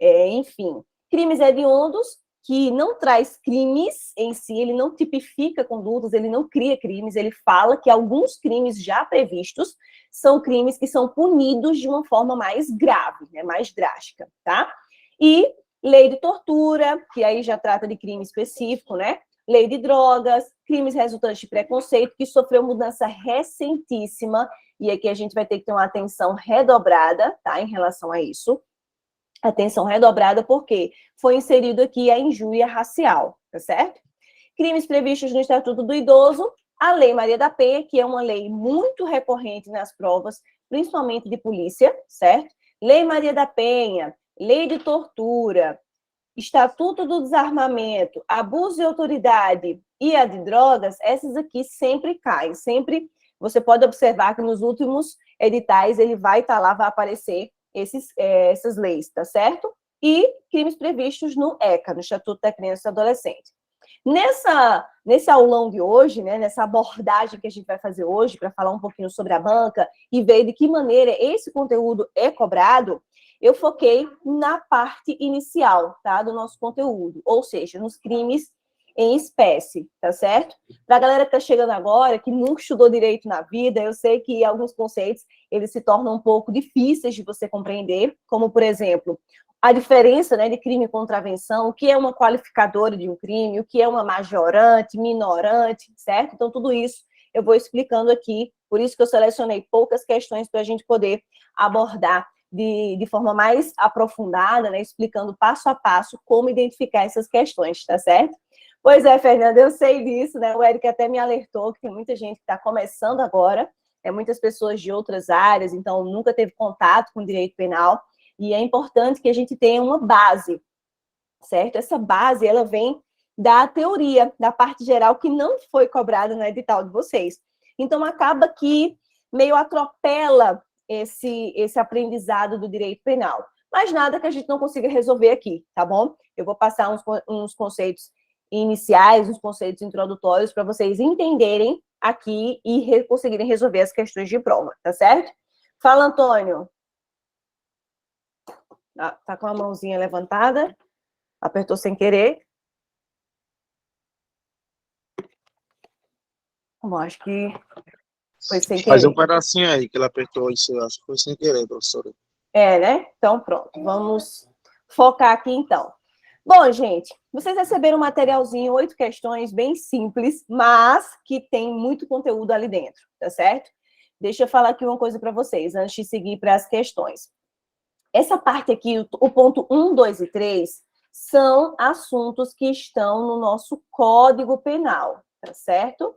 enfim. Crimes hediondos, que não traz crimes em si, ele não tipifica condutas, ele não cria crimes, ele fala que alguns crimes já previstos são crimes que são punidos de uma forma mais grave, né, mais drástica, tá? E lei de tortura, que aí já trata de crime específico, né? Lei de drogas, crimes resultantes de preconceito, que sofreu mudança recentíssima, e aqui a gente vai ter que ter uma atenção redobrada, tá, em relação a isso. Atenção redobrada, porque foi inserido aqui a injúria racial, tá certo? Crimes previstos no Estatuto do Idoso, a Lei Maria da Penha, que é uma lei muito recorrente nas provas, principalmente de polícia, certo? Lei Maria da Penha, Lei de Tortura, Estatuto do Desarmamento, Abuso de Autoridade e a de Drogas, essas aqui sempre caem, sempre. Você pode observar que nos últimos editais ele vai estar lá, vai aparecer essas leis, tá certo? E crimes previstos no ECA, no Estatuto da Criança e do Adolescente. Nesse aulão de hoje, né, nessa abordagem que a gente vai fazer hoje, para falar um pouquinho sobre a banca e ver de que maneira esse conteúdo é cobrado, eu foquei na parte inicial, tá, do nosso conteúdo, ou seja, nos crimes em espécie, tá certo? Para a galera que está chegando agora, que nunca estudou direito na vida, eu sei que alguns conceitos, eles se tornam um pouco difíceis de você compreender, como, por exemplo, a diferença, né, de crime e contravenção, o que é uma qualificadora de um crime, o que é uma majorante, minorante, certo? Então, tudo isso eu vou explicando aqui, por isso que eu selecionei poucas questões para a gente poder abordar de forma mais aprofundada, né, explicando passo a passo como identificar essas questões, tá certo? Pois é, Fernanda, eu sei disso, né? O Eric até me alertou que tem muita gente que está começando agora, muitas pessoas de outras áreas, então nunca teve contato com direito penal, e é importante que a gente tenha uma base, certo? Essa base, ela vem da teoria, da parte geral, que não foi cobrada no edital de vocês. Então, acaba que meio atropela esse aprendizado do direito penal. Mas nada que a gente não consiga resolver aqui, tá bom? Eu vou passar uns conceitos iniciais, uns conceitos introdutórios para vocês entenderem aqui e conseguirem resolver as questões de prova, tá certo? Fala, Antônio. Tá com a mãozinha levantada? Apertou sem querer? Bom, acho que foi sem querer. Faz um pedacinho aí que ele apertou isso, acho que foi sem querer, professora. Né? Então, pronto. Vamos focar aqui, então. Bom, gente, vocês receberam um materialzinho, 8 questões, bem simples, mas que tem muito conteúdo ali dentro, tá certo? Deixa eu falar aqui uma coisa para vocês, antes de seguir para as questões. Essa parte aqui, o ponto 1, 2 e 3, são assuntos que estão no nosso Código Penal, tá certo?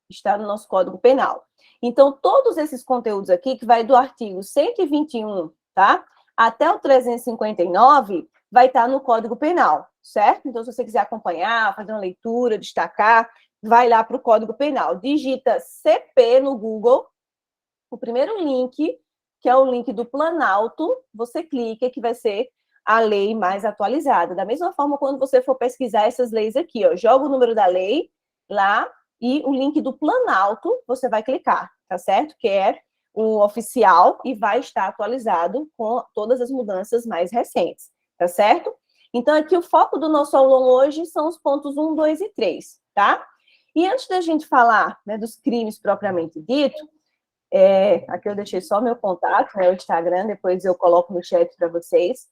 Está no nosso Código Penal. Então, todos esses conteúdos aqui, que vai do artigo 121, tá? Até o 359, vai estar no Código Penal, certo? Então, se você quiser acompanhar, fazer uma leitura, destacar, vai lá para o Código Penal. Digita CP no Google, o primeiro link, que é o link do Planalto, você clica, que vai ser a lei mais atualizada. Da mesma forma, quando você for pesquisar essas leis aqui, ó, joga o número da lei lá, e o link do Planalto, você vai clicar, tá certo? Que é o oficial e vai estar atualizado com todas as mudanças mais recentes, tá certo? Então, aqui o foco do nosso aulão hoje são os pontos 1, 2 e 3, tá? E antes da gente falar, né, dos crimes propriamente dito, aqui eu deixei só meu contato, né, o Instagram, depois eu coloco no chat para vocês.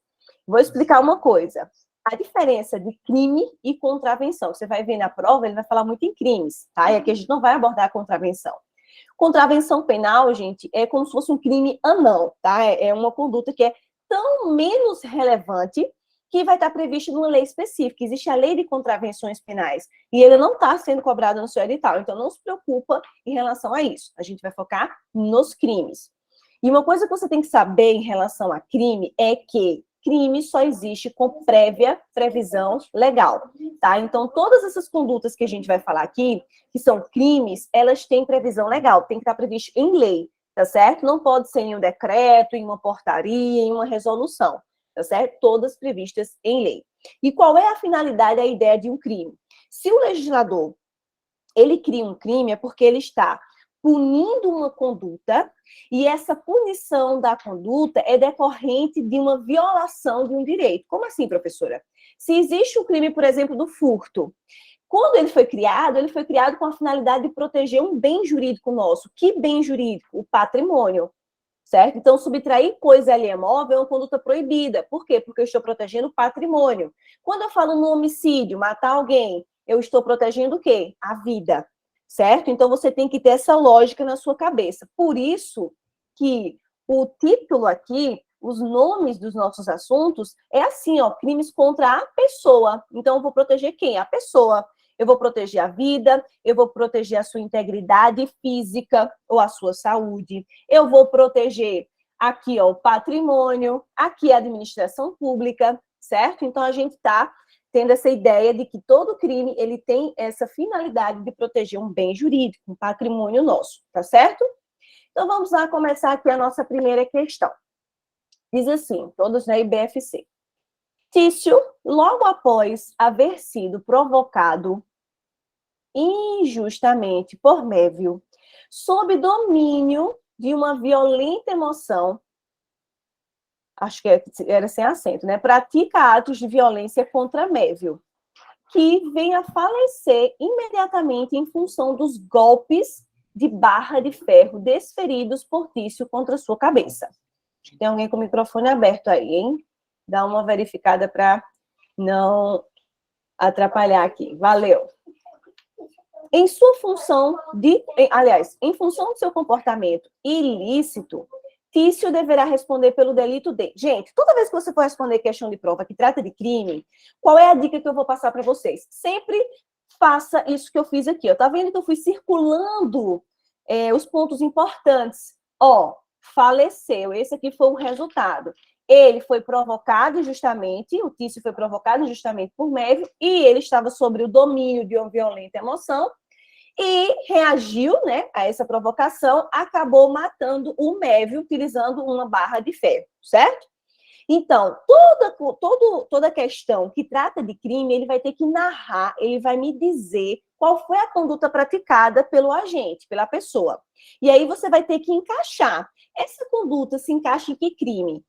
Vou explicar uma coisa. A diferença de crime e contravenção. Você vai ver na prova, ele vai falar muito em crimes, tá? E aqui a gente não vai abordar a contravenção. Contravenção penal, gente, é como se fosse um crime anão, tá? É uma conduta que é tão menos relevante que vai estar prevista numa lei específica. Existe a lei de contravenções penais e ele não está sendo cobrado no seu edital. Então, não se preocupa em relação a isso. A gente vai focar nos crimes. E uma coisa que você tem que saber em relação a crime é que crime só existe com prévia previsão legal, tá? Então, todas essas condutas que a gente vai falar aqui, que são crimes, elas têm previsão legal, tem que estar previsto em lei, tá certo? Não pode ser em um decreto, em uma portaria, em uma resolução, tá certo? Todas previstas em lei. E qual é a finalidade, a ideia de um crime? Se o legislador, ele cria um crime, é porque ele está punindo uma conduta, e essa punição da conduta é decorrente de uma violação de um direito. Como assim, professora? Se existe um crime, por exemplo, do furto, quando ele foi criado com a finalidade de proteger um bem jurídico nosso. Que bem jurídico? O patrimônio, certo? Então, subtrair coisa alheia móvel é uma conduta proibida. Por quê? Porque eu estou protegendo o patrimônio. Quando eu falo no homicídio, matar alguém, eu estou protegendo o quê? A vida. Certo? Então, você tem que ter essa lógica na sua cabeça. Por isso que o título aqui, os nomes dos nossos assuntos, é assim, ó, crimes contra a pessoa. Então, eu vou proteger quem? A pessoa. Eu vou proteger a vida, eu vou proteger a sua integridade física ou a sua saúde. Eu vou proteger aqui, ó, o patrimônio, aqui a administração pública, certo? Então, a gente está tendo essa ideia de que todo crime, ele tem essa finalidade de proteger um bem jurídico, um patrimônio nosso, tá certo? Então, vamos lá começar aqui a nossa primeira questão. Diz assim, todos na IBFC. Tício, logo após haver sido provocado injustamente por Mévio, sob domínio de uma violenta emoção, acho que era sem acento, né? Pratica atos de violência contra Mévio, que vem a falecer imediatamente em função dos golpes de barra de ferro desferidos por Tício contra sua cabeça. Acho que tem alguém com o microfone aberto aí, hein? Dá uma verificada para não atrapalhar aqui. Valeu. Em sua função em função do seu comportamento ilícito, Tício deverá responder pelo delito de... Gente, toda vez que você for responder questão de prova que trata de crime, qual é a dica que eu vou passar para vocês? Sempre faça isso que eu fiz aqui. Tá vendo que eu fui circulando os pontos importantes? Faleceu. Esse aqui foi o resultado. Ele foi provocado justamente, o Tício foi provocado justamente por Mévio, e ele estava sob o domínio de uma violenta emoção, e reagiu, né, a essa provocação, acabou matando o Mévio utilizando uma barra de ferro, certo? Então, toda questão que trata de crime, ele vai ter que narrar, ele vai me dizer qual foi a conduta praticada pelo agente, pela pessoa. E aí você vai ter que encaixar. Essa conduta se encaixa em que crime?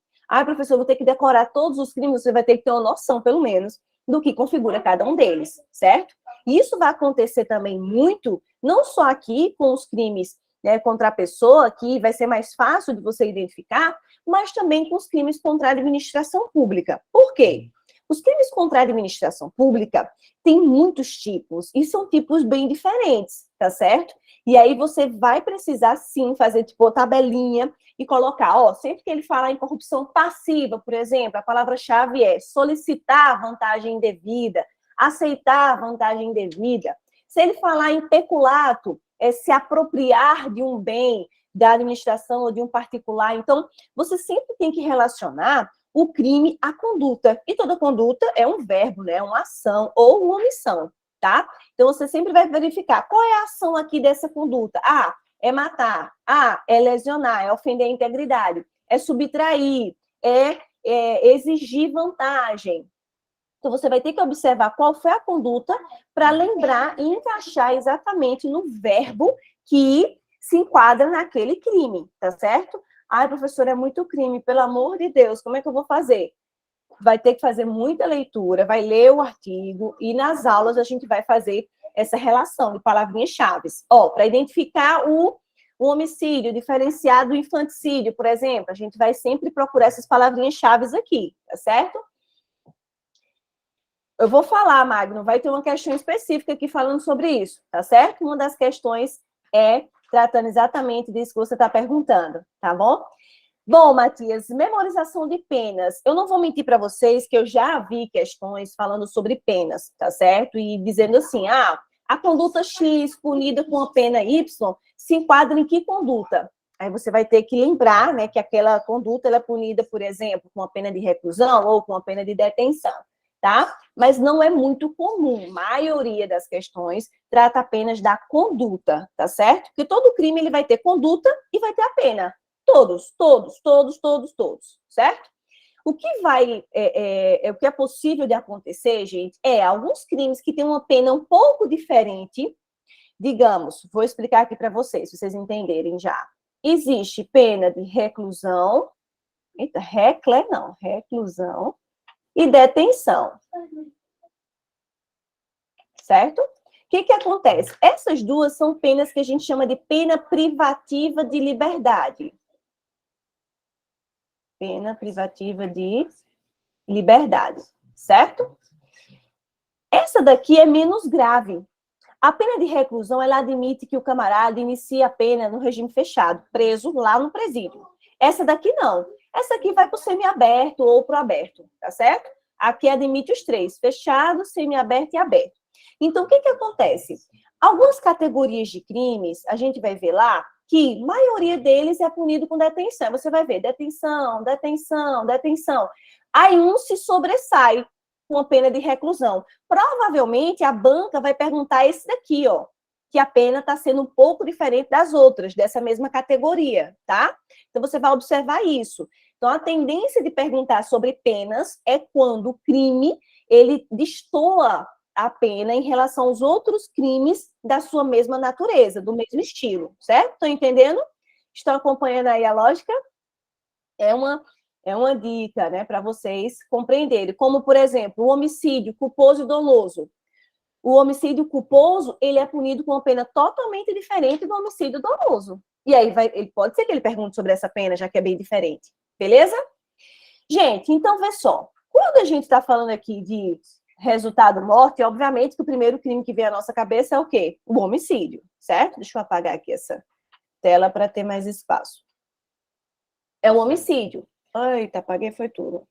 Professor, eu vou ter que decorar todos os crimes, você vai ter que ter uma noção, pelo menos, do que configura cada um deles, certo? E isso vai acontecer também muito, não só aqui com os crimes, né, contra a pessoa, que vai ser mais fácil de você identificar, mas também com os crimes contra a administração pública. Por quê? Os crimes contra a administração pública têm muitos tipos, e são tipos bem diferentes, tá certo? E aí você vai precisar, sim, fazer, tipo, tabelinha e colocar, sempre que ele falar em corrupção passiva, por exemplo, a palavra-chave é solicitar vantagem indevida, aceitar vantagem indevida. Se ele falar em peculato, é se apropriar de um bem da administração ou de um particular. Então, você sempre tem que relacionar o crime à conduta. E toda conduta é um verbo, né? Uma ação ou uma omissão, tá? Então, você sempre vai verificar qual é a ação aqui dessa conduta. É matar. É lesionar, é ofender a integridade, é subtrair, é exigir vantagem. Então, você vai ter que observar qual foi a conduta para lembrar e encaixar exatamente no verbo que se enquadra naquele crime, tá certo? Professor, é muito crime, pelo amor de Deus, como é que eu vou fazer? Vai ter que fazer muita leitura, vai ler o artigo, e nas aulas a gente vai fazer essa relação de palavrinhas-chave. Para identificar o homicídio diferenciado do infanticídio, por exemplo, a gente vai sempre procurar essas palavrinhas-chave aqui, tá certo? Eu vou falar, Magno, vai ter uma questão específica aqui falando sobre isso, tá certo? Uma das questões é tratando exatamente disso que você está perguntando, tá bom? Bom, Matias, memorização de penas. Eu não vou mentir para vocês que eu já vi questões falando sobre penas, tá certo? E dizendo assim, a conduta X punida com a pena Y se enquadra em que conduta? Aí você vai ter que lembrar, né, que aquela conduta ela é punida, por exemplo, com a pena de reclusão ou com a pena de detenção, tá? Mas não é muito comum. A maioria das questões trata apenas da conduta, tá certo? Porque todo crime ele vai ter conduta e vai ter a pena. Todos, certo? O que o que é possível de acontecer, gente, alguns crimes que têm uma pena um pouco diferente. Digamos, vou explicar aqui para vocês entenderem já. Existe pena de reclusão, reclusão e detenção. Certo? O que acontece? Essas duas são penas que a gente chama de pena privativa de liberdade. Pena privativa de liberdade, certo? Essa daqui é menos grave. A pena de reclusão, ela admite que o camarada inicie a pena no regime fechado, preso lá no presídio. Essa daqui não. Essa aqui vai para o semiaberto ou para o aberto, tá certo? Aqui admite os três, fechado, semiaberto e aberto. Então, o que acontece? Algumas categorias de crimes, a gente vai ver lá, que a maioria deles é punido com detenção. Você vai ver detenção. Aí um se sobressai com a pena de reclusão. Provavelmente a banca vai perguntar esse daqui, que a pena está sendo um pouco diferente das outras, dessa mesma categoria, tá? Então você vai observar isso. Então a tendência de perguntar sobre penas é quando o crime ele destoa a pena em relação aos outros crimes da sua mesma natureza, do mesmo estilo, certo? Estão entendendo? Estão acompanhando aí a lógica? É uma dica, né, para vocês compreenderem. Como, por exemplo, o homicídio culposo e doloso. O homicídio culposo, ele é punido com uma pena totalmente diferente do homicídio doloso. E aí, ele pode ser que ele pergunte sobre essa pena, já que é bem diferente, Beleza? Gente, então vê só. Quando a gente está falando aqui de resultado morte, obviamente que o primeiro crime que vem à nossa cabeça é o quê? O homicídio, certo? Deixa eu apagar aqui essa tela para ter mais espaço. É o homicídio. Eita, apaguei foi tudo.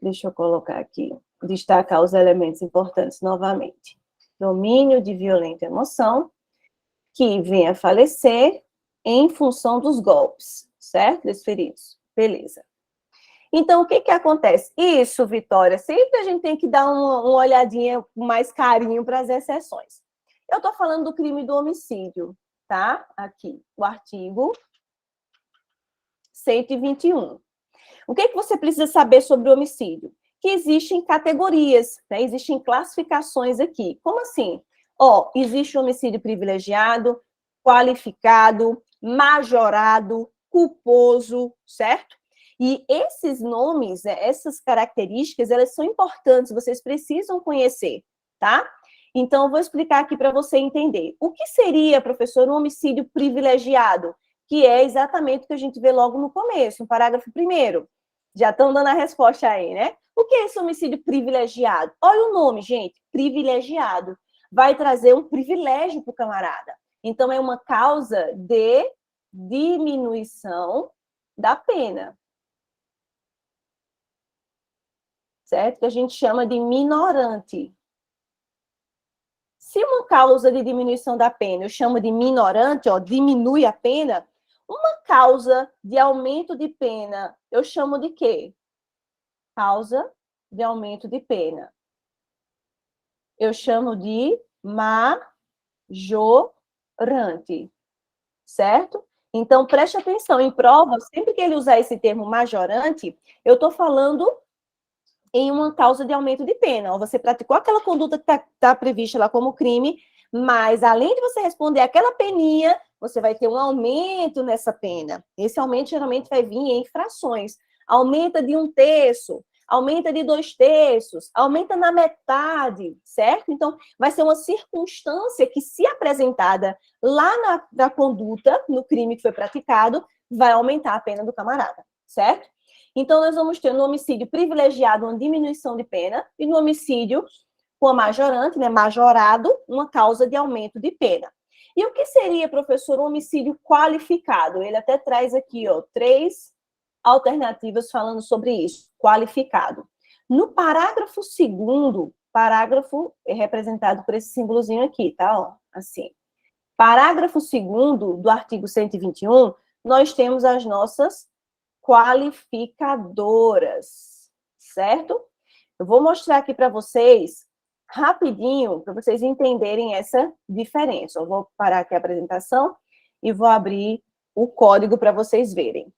Deixa eu colocar aqui, destacar os elementos importantes novamente. Domínio de violenta emoção, que vem a falecer em função dos golpes, certo? Desferidos. Beleza. Então, o que que acontece? Isso, Vitória, sempre a gente tem que dar uma olhadinha com mais carinho para as exceções. Eu estou falando do crime do homicídio, tá? Aqui, o artigo 121. O que que você precisa saber sobre o homicídio? Que existem categorias, né? Existem classificações aqui. Como assim? Ó, existe o homicídio privilegiado, qualificado, majorado, culposo, certo? E esses nomes, essas características, elas são importantes, vocês precisam conhecer, tá? Então, eu vou explicar aqui para você entender. O que seria, professor, um homicídio privilegiado? Que é exatamente o que a gente vê logo no começo, no parágrafo 1º. Já estão dando a resposta aí, né? O que é esse homicídio privilegiado? Olha o nome, gente, privilegiado. Vai trazer um privilégio para o camarada. Então, é uma causa de diminuição da pena. Certo? Que a gente chama de minorante. Se uma causa de diminuição da pena eu chamo de minorante, ó, diminui a pena, uma causa de aumento de pena eu chamo de quê? Causa de aumento de pena. Eu chamo de majorante. Certo? Então, preste atenção, em prova, sempre que ele usar esse termo majorante, eu estou falando em uma causa de aumento de pena. Você praticou aquela conduta que está prevista lá como crime, mas além de você responder aquela peninha, você vai ter um aumento nessa pena. Esse aumento geralmente vai vir em frações. Aumenta de 1/3, aumenta de 2/3, aumenta na metade, certo? Então, vai ser uma circunstância que, se apresentada lá na conduta, no crime que foi praticado, vai aumentar a pena do camarada, certo? Então, nós vamos ter no homicídio privilegiado uma diminuição de pena e no homicídio com a majorante, né, majorado, uma causa de aumento de pena. E o que seria, professor, um homicídio qualificado? Ele até traz aqui, ó, 3 alternativas falando sobre isso, qualificado. No parágrafo 2º, parágrafo é representado por esse símbolozinho aqui, tá? Ó, assim. Parágrafo 2º do artigo 121, nós temos as nossas qualificadoras, certo? Eu vou mostrar aqui para vocês, rapidinho, para vocês entenderem essa diferença. Eu vou parar aqui a apresentação e vou abrir o código para vocês verem.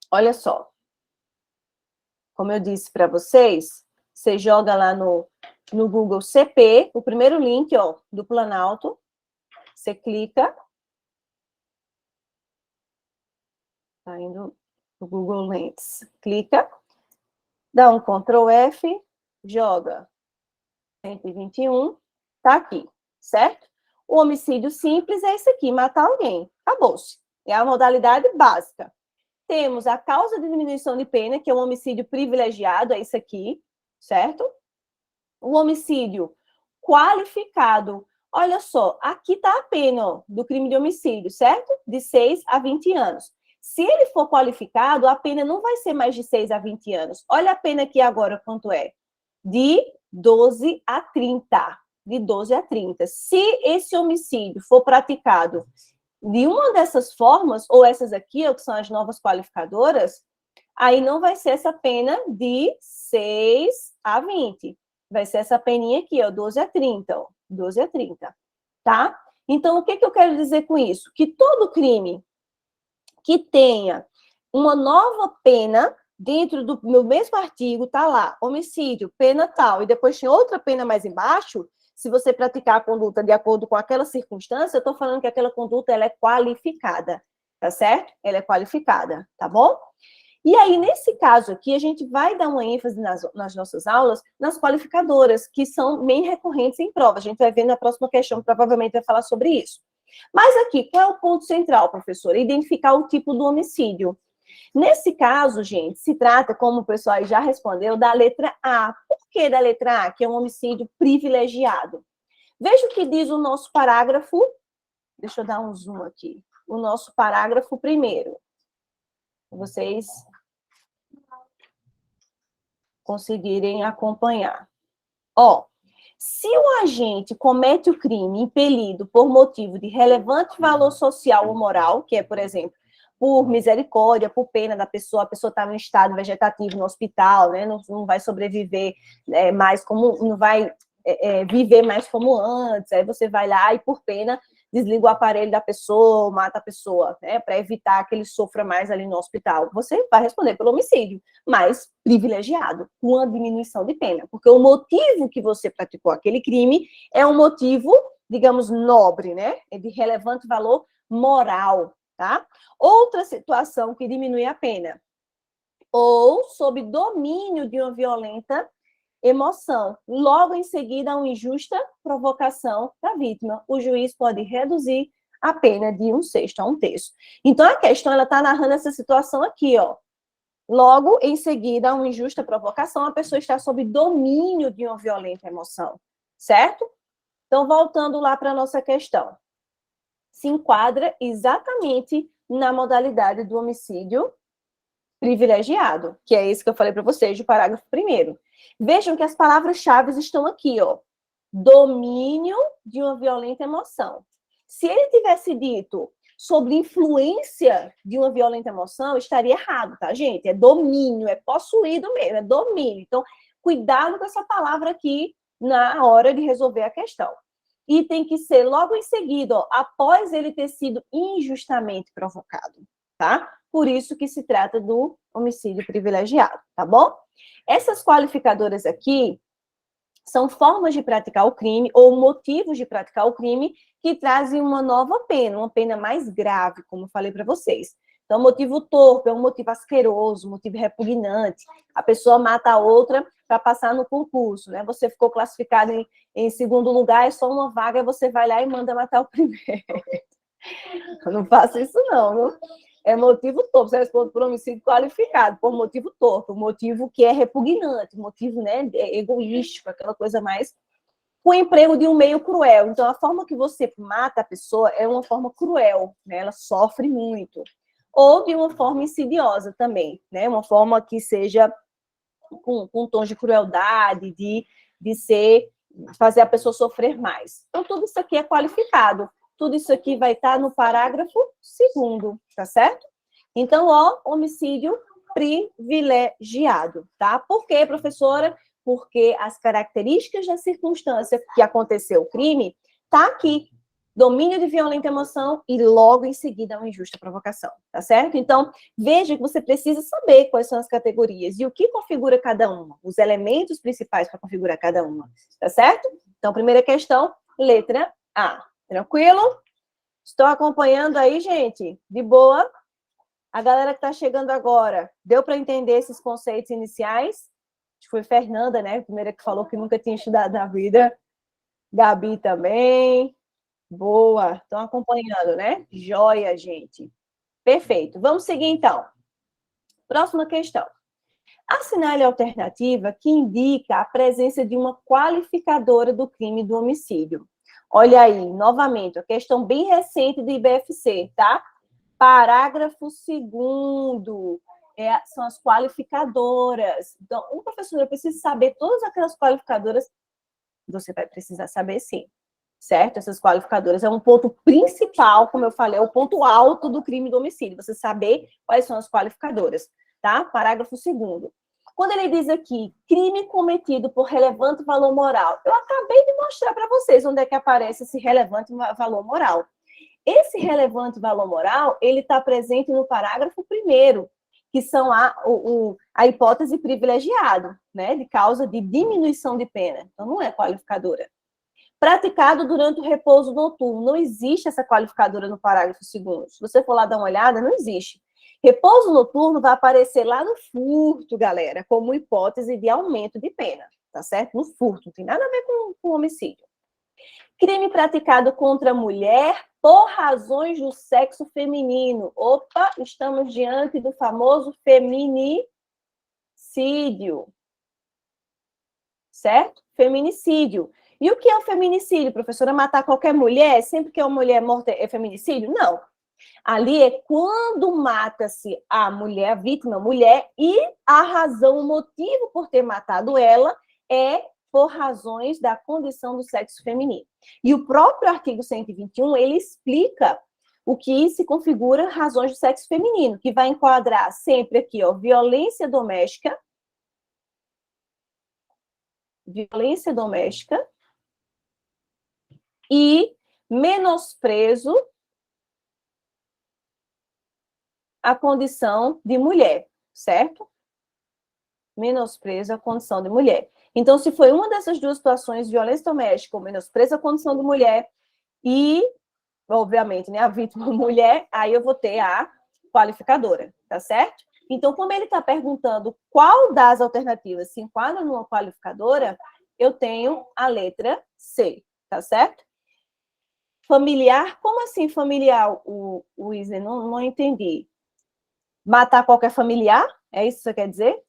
Olha só. Como eu disse para vocês, você joga lá no Google CP, o primeiro link, ó, do Planalto, você clica. Tá indo no Google Lens. Clica, dá um Ctrl F, joga 121, tá aqui, certo? O homicídio simples é esse aqui, matar alguém. Acabou-se. É a modalidade básica. Temos a causa de diminuição de pena, que é o homicídio privilegiado, é isso aqui, certo? O homicídio qualificado. Olha só, aqui está a pena, ó, do crime de homicídio, certo? De 6 a 20 anos. Se ele for qualificado, a pena não vai ser mais de 6 a 20 anos. Olha a pena aqui agora quanto é. De 12 a 30. De 12 a 30. Se esse homicídio for praticado de uma dessas formas, ou essas aqui, ó, que são as novas qualificadoras, aí não vai ser essa pena de 6 a 20. Vai ser essa peninha aqui, ó, 12 a 30, ó. 12 a 30, tá? Então, o que que eu quero dizer com isso? Que todo crime que tenha uma nova pena dentro do meu mesmo artigo, tá lá, homicídio, pena tal, e depois tem outra pena mais embaixo, se você praticar a conduta de acordo com aquela circunstância, eu estou falando que aquela conduta ela é qualificada, tá certo? Ela é qualificada, tá bom? E aí, nesse caso aqui, a gente vai dar uma ênfase nas nossas aulas nas qualificadoras, que são bem recorrentes em prova. A gente vai ver na próxima questão, provavelmente vai falar sobre isso. Mas aqui, qual é o ponto central, professor? Identificar o tipo do homicídio. Nesse caso, gente, se trata, como o pessoal aí já respondeu, da letra A. Por que da letra A? Que é um homicídio privilegiado. Veja o que diz o nosso parágrafo. Deixa eu dar um zoom aqui. O nosso parágrafo primeiro. Vocês conseguirem acompanhar. Ó, se o agente comete o crime impelido por motivo de relevante valor social ou moral, que é, por exemplo, por misericórdia, por pena da pessoa, a pessoa está no estado vegetativo no hospital, né, não vai sobreviver mais como, não vai viver mais como antes, aí você vai lá e, por pena, desliga o aparelho da pessoa, mata a pessoa, né, para evitar que ele sofra mais ali no hospital. Você vai responder pelo homicídio, mas privilegiado, com a diminuição de pena, porque o motivo que você praticou aquele crime é um motivo, digamos, nobre, né, é de relevante valor moral, tá? Outra situação que diminui a pena, ou sob domínio de uma violenta emoção. Logo em seguida, uma injusta provocação da vítima. O juiz pode reduzir a pena de 1/6 a 1/3. Então, a questão, ela está narrando essa situação aqui, ó. Logo em seguida, uma injusta provocação, a pessoa está sob domínio de uma violenta emoção, certo? Então, voltando lá para a nossa questão. Se enquadra exatamente na modalidade do homicídio privilegiado, que é esse que eu falei para vocês, do parágrafo 1º. Vejam que as palavras-chave estão aqui, ó. Domínio de uma violenta emoção. Se ele tivesse dito sobre influência de uma violenta emoção, estaria errado, tá, gente? É domínio, é possuído mesmo, é domínio. Então, cuidado com essa palavra aqui na hora de resolver a questão. E tem que ser logo em seguida, ó, após ele ter sido injustamente provocado, tá? Por isso que se trata do homicídio privilegiado, tá bom? Essas qualificadoras aqui são formas de praticar o crime ou motivos de praticar o crime que trazem uma nova pena, uma pena mais grave, como eu falei para vocês. Então, motivo torpe é um motivo asqueroso, motivo repugnante. A pessoa mata a outra para passar no concurso, né? Você ficou classificado em segundo lugar, é só uma vaga, você vai lá e manda matar o primeiro. Eu não faço isso, não, viu? É motivo torpe, você responde por homicídio qualificado, por motivo torpe, um motivo que é repugnante, um motivo, né, egoístico, aquela coisa mais... O emprego de um meio cruel. Então, a forma que você mata a pessoa é uma forma cruel, né? Ela sofre muito. Ou de uma forma insidiosa também, né? Uma forma que seja com tons de crueldade, de fazer a pessoa sofrer mais. Então, tudo isso aqui é qualificado. Tudo isso aqui vai estar no parágrafo 2º, tá certo? Então, ó, homicídio privilegiado, tá? Por quê, professora? Porque as características da circunstância que aconteceu o crime tá aqui. Domínio de violenta emoção e logo em seguida uma injusta provocação, tá certo? Então, veja que você precisa saber quais são as categorias e o que configura cada uma, os elementos principais para configurar cada uma, tá certo? Então, primeira questão, letra A. Tranquilo? Estou acompanhando aí, gente? De boa? A galera que está chegando agora, deu para entender esses conceitos iniciais? Acho que foi Fernanda, né? A primeira que falou que nunca tinha estudado na vida. Gabi também. Boa. Estão acompanhando, né? Joia, gente. Perfeito. Vamos seguir, então. Próxima questão. Assinale a alternativa que indica a presença de uma qualificadora do crime do homicídio. Olha aí, novamente, a questão bem recente do IBFC, tá? Parágrafo 2º, são as qualificadoras. Então, um professor precisa saber todas aquelas qualificadoras, você vai precisar saber sim, certo? Essas qualificadoras é um ponto principal, como eu falei, é o ponto alto do crime do homicídio, você saber quais são as qualificadoras, tá? Parágrafo 2º. Quando ele diz aqui, crime cometido por relevante valor moral, eu acabei de mostrar para vocês onde é que aparece esse relevante valor moral. Esse relevante valor moral, ele está presente no parágrafo 1º, que são a hipótese privilegiado, né, de causa de diminuição de pena. Então, não é qualificadora. Praticado durante o repouso noturno. Não existe essa qualificadora no parágrafo 2º. Se você for lá dar uma olhada, não existe. Repouso noturno vai aparecer lá no furto, galera, como hipótese de aumento de pena, tá certo? No furto, não tem nada a ver com homicídio. Crime praticado contra mulher por razões do sexo feminino. Opa, estamos diante do famoso feminicídio. Certo? Feminicídio. E o que é o feminicídio, professora? Matar qualquer mulher, sempre que uma mulher morta é feminicídio? Não. Ali é quando mata-se a mulher, a vítima, a mulher, e a razão, o motivo por ter matado ela é por razões da condição do sexo feminino. E o próprio artigo 121, ele explica o que se configura razões do sexo feminino, que vai enquadrar sempre aqui, ó, violência doméstica, e menosprezo à condição de mulher, certo? Menosprezo à condição de mulher. Então, se foi uma dessas duas situações, violência doméstica ou menosprezo à condição de mulher, e, obviamente, né, a vítima mulher, aí eu vou ter a qualificadora, tá certo? Então, como ele está perguntando qual das alternativas se enquadra numa qualificadora, eu tenho a letra C, tá certo? Familiar, como assim familiar, o Isa? Não entendi. Matar qualquer familiar? É isso que você quer dizer?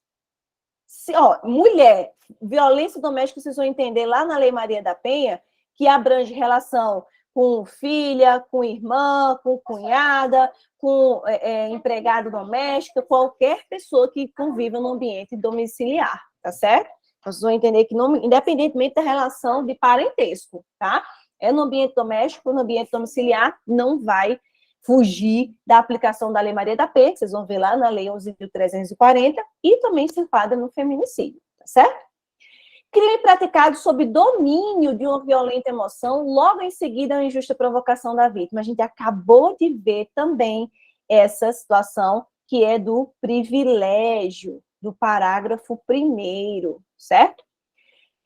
Se, ó, mulher, violência doméstica, vocês vão entender lá na Lei Maria da Penha, que abrange relação com filha, com irmã, com cunhada, com empregada doméstica, qualquer pessoa que conviva no ambiente domiciliar, tá certo? Vocês vão entender que, não, independentemente da relação de parentesco, tá? É no ambiente doméstico, no ambiente domiciliar, não vai fugir da aplicação da Lei Maria da Penha, que vocês vão ver lá na Lei 11.340, e também se enquadra no feminicídio, tá certo? Crime praticado sob domínio de uma violenta emoção, logo em seguida a injusta provocação da vítima. A gente acabou de ver também essa situação que é do privilégio, do parágrafo 1º, certo?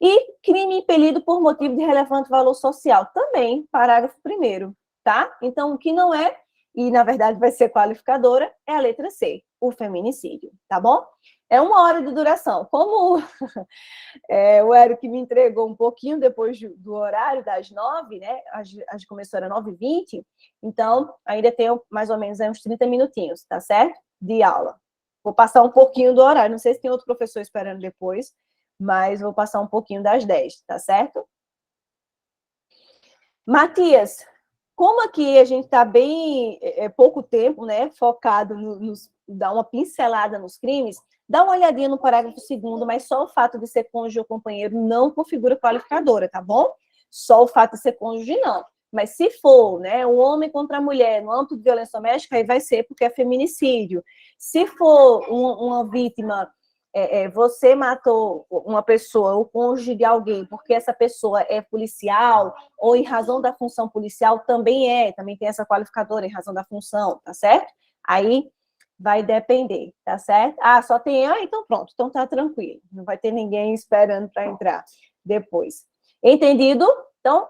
E crime impelido por motivo de relevante valor social, também, parágrafo 1º, tá? Então, o que não é, e na verdade vai ser qualificadora, é a letra C, o feminicídio, tá bom? É 1 hora de duração. Como o Eric me entregou um pouquinho depois do horário, das 9, né? A gente começou era 9h20, então ainda tenho mais ou menos uns 30 minutinhos, tá certo? De aula. Vou passar um pouquinho do horário, não sei se tem outro professor esperando depois, mas vou passar um pouquinho das 10, tá certo? Matias, como aqui a gente está bem, pouco tempo, né, focado dar uma pincelada nos crimes, dá uma olhadinha no parágrafo 2º, mas só o fato de ser cônjuge ou companheiro não configura qualificadora, tá bom? Só o fato de ser cônjuge, não. Mas se for, né, um homem contra a mulher no âmbito de violência doméstica, aí vai ser porque é feminicídio. Se for uma vítima, você matou uma pessoa, o cônjuge de alguém, porque essa pessoa é policial, ou em razão da função policial, também tem essa qualificadora em razão da função, tá certo? Aí vai depender, tá certo? Ah, só tem... então pronto, então tá tranquilo. Não vai ter ninguém esperando para entrar depois. Entendido? Então,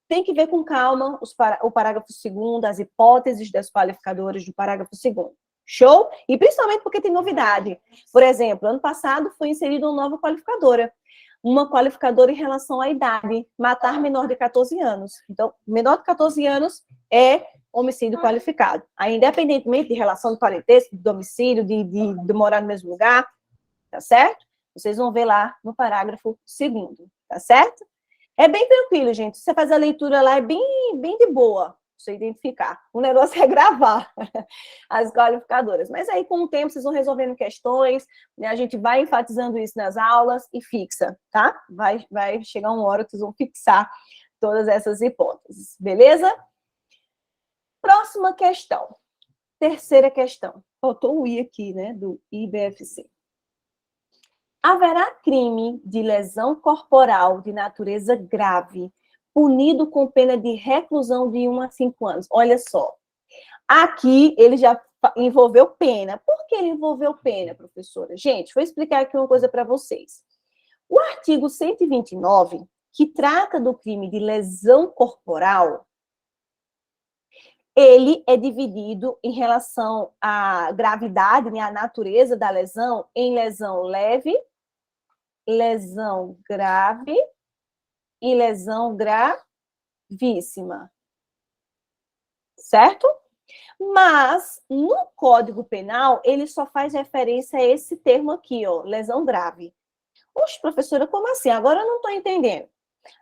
tem que ver com calma o parágrafo 2º, as hipóteses das qualificadoras do parágrafo 2º. Show? E principalmente porque tem novidade. Por exemplo, ano passado foi inserida uma nova qualificadora. Uma qualificadora em relação à idade. Matar menor de 14 anos. Então, menor de 14 anos é homicídio qualificado. Aí, independentemente de relação de parentesco, de domicílio, de morar no mesmo lugar, tá certo? Vocês vão ver lá no parágrafo 2º, tá certo? É bem tranquilo, gente. Você faz a leitura lá, é bem de boa, você identificar. O negócio é gravar as qualificadoras. Mas aí, com o tempo, vocês vão resolvendo questões, né? A gente vai enfatizando isso nas aulas e fixa, tá? Vai chegar uma hora que vocês vão fixar todas essas hipóteses, beleza? Próxima questão. Terceira questão. Faltou o I aqui, né? Do IBFC. Haverá crime de lesão corporal de natureza grave, punido com pena de reclusão de 1 a 5 anos. Olha só. Aqui ele já envolveu pena. Por que ele envolveu pena, professora? Gente, vou explicar aqui uma coisa para vocês. O artigo 129, que trata do crime de lesão corporal, ele é dividido em relação à gravidade, né, à natureza da lesão, em lesão leve, lesão grave e lesão gravíssima. certo? Mas, no Código Penal, ele só faz referência a esse termo aqui, ó, lesão grave. Oxe, professora, como assim? Agora eu não estou entendendo.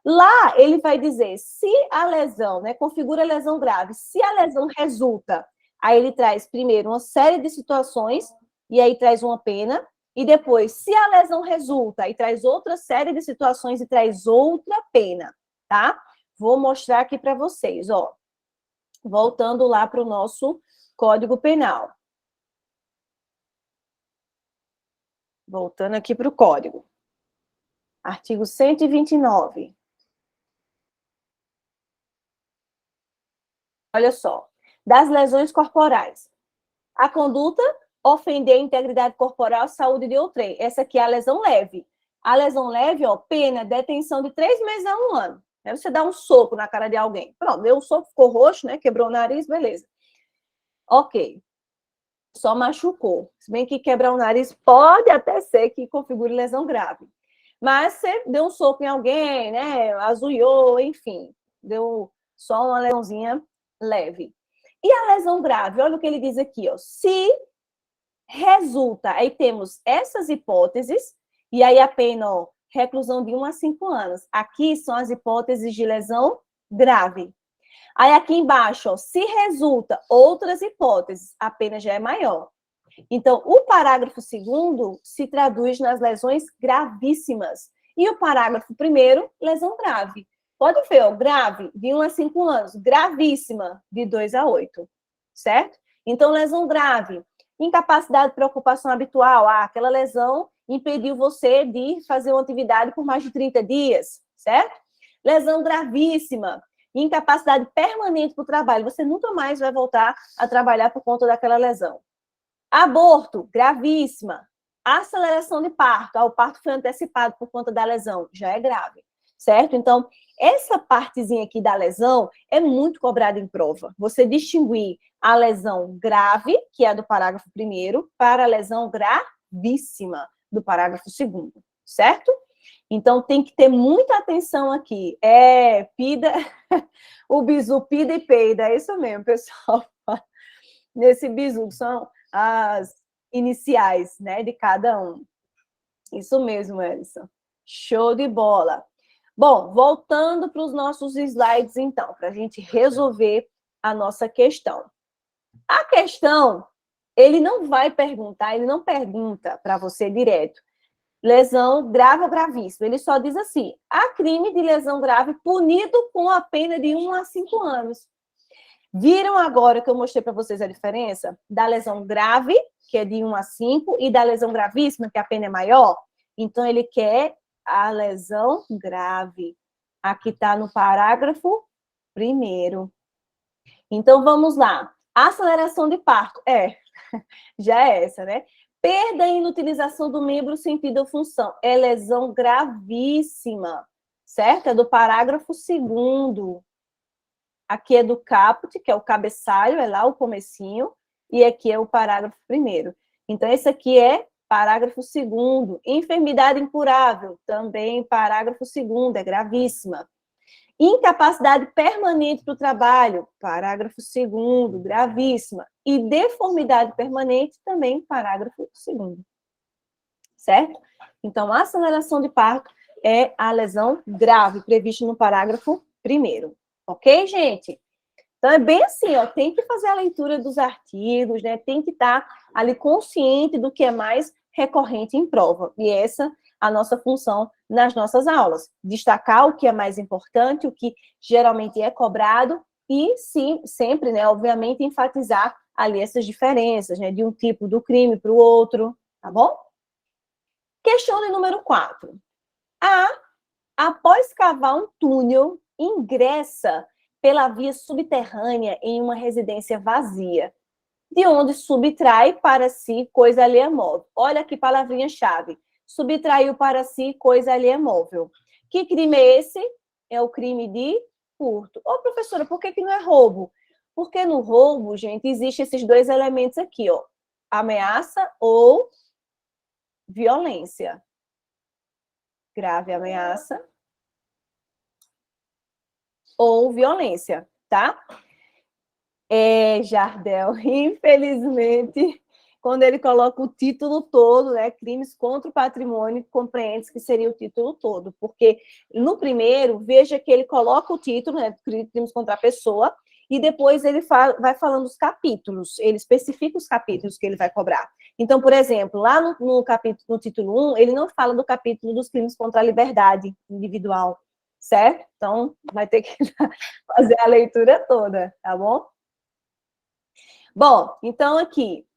Lá, ele vai dizer, se a lesão, né, configura lesão grave, se a lesão resulta, aí ele traz primeiro uma série de situações, e aí traz uma pena, e depois, se a lesão resulta, aí traz outra série de situações e traz outra pena, tá? Vou mostrar aqui para vocês, ó. Voltando lá para o nosso Código Penal. Voltando aqui para o Código. Artigo 129. Olha só. Das lesões corporais. A conduta, ofender a integridade corporal, saúde de outrem. Essa aqui é a lesão leve. A lesão leve, ó, pena, detenção de 3 meses a 1 ano. Aí você dá um soco na cara de alguém. Pronto, deu um soco, ficou roxo, né? Quebrou o nariz, beleza. Ok. Só machucou. Se bem que quebrar o nariz pode até ser que configure lesão grave. Mas você deu um soco em alguém, né? Azulhou, enfim. Deu só uma lesãozinha leve. E a lesão grave? Olha o que ele diz aqui, ó. Se resulta, aí temos essas hipóteses, e aí a pena, ó, reclusão de 1 a 5 anos. Aqui são as hipóteses de lesão grave. Aí aqui embaixo, ó, se resulta outras hipóteses, a pena já é maior. Então, o parágrafo 2º se traduz nas lesões gravíssimas. E o parágrafo 1º, lesão grave. Pode ver, ó, grave, de 1 a 5 anos. Gravíssima, de 2 a 8. Certo? Então, lesão grave. Incapacidade de preocupação habitual. Ah, aquela lesão impediu você de fazer uma atividade por mais de 30 dias. Certo? Lesão gravíssima. Incapacidade permanente para o trabalho. Você nunca mais vai voltar a trabalhar por conta daquela lesão. Aborto, gravíssima. Aceleração de parto. O parto foi antecipado por conta da lesão. Já é grave. Certo? Então, essa partezinha aqui da lesão é muito cobrada em prova. Você distinguir a lesão grave, que é a do parágrafo 1º, para a lesão gravíssima, do parágrafo 2º. Certo? Então, tem que ter muita atenção aqui. Pida, o bizu pida e peida, é isso mesmo, pessoal. Nesse bizu, que são as iniciais, né, de cada um. Isso mesmo, Elison. Show de bola. Bom, voltando para os nossos slides, então, para a gente resolver a nossa questão. A questão, ele não vai perguntar, ele não pergunta para você direto. Lesão grave ou gravíssima. Ele só diz assim, há crime de lesão grave punido com a pena de 1 a 5 anos. Viram agora que eu mostrei para vocês a diferença da lesão grave, que é de 1 a 5, e da lesão gravíssima, que a pena é maior? Então, ele quer a lesão grave. Aqui está no parágrafo 1º. Então, vamos lá. Aceleração de parto. Já é essa, né? Perda e inutilização do membro, sentido ou função. É lesão gravíssima, certo? É do parágrafo 2º. Aqui é do caput, que é o cabeçalho, é lá o comecinho, e aqui é o parágrafo 1º. Então, esse aqui é parágrafo 2º. Enfermidade incurável, também parágrafo 2º, é gravíssima. Incapacidade permanente para o trabalho, parágrafo 2º, gravíssima. E deformidade permanente, também parágrafo 2º. Certo? Então, a aceleração de parto é a lesão grave, prevista no parágrafo 1º. Ok, gente? Então, é bem assim, ó, tem que fazer a leitura dos artigos, né? Tem que estar ali consciente do que é mais recorrente em prova. E essa a nossa função nas nossas aulas. Destacar o que é mais importante, o que geralmente é cobrado e, sim, sempre, né, obviamente, enfatizar ali essas diferenças, né, de um tipo do crime para o outro, tá bom? Questão de número 4. Após cavar um túnel, ingressa pela via subterrânea em uma residência vazia, de onde subtrai para si coisa alheia móvel. Olha que palavrinha-chave. Subtraiu para si coisa alheia móvel. Que crime é esse? É o crime de furto. Ô, professora, por que não é roubo? Porque no roubo, gente, existem esses dois elementos aqui, ó. Ameaça ou violência. Grave ameaça ou violência, tá? Jardel, infelizmente, quando ele coloca o título todo, né, crimes contra o patrimônio, compreende que seria o título todo, porque no primeiro, veja que ele coloca o título, né, crimes contra a pessoa, e depois ele vai falando os capítulos, ele especifica os capítulos que ele vai cobrar. Então, por exemplo, lá no capítulo, no título 1, ele não fala do capítulo dos crimes contra a liberdade individual, certo? Então, vai ter que fazer a leitura toda, tá bom? Bom, então aqui,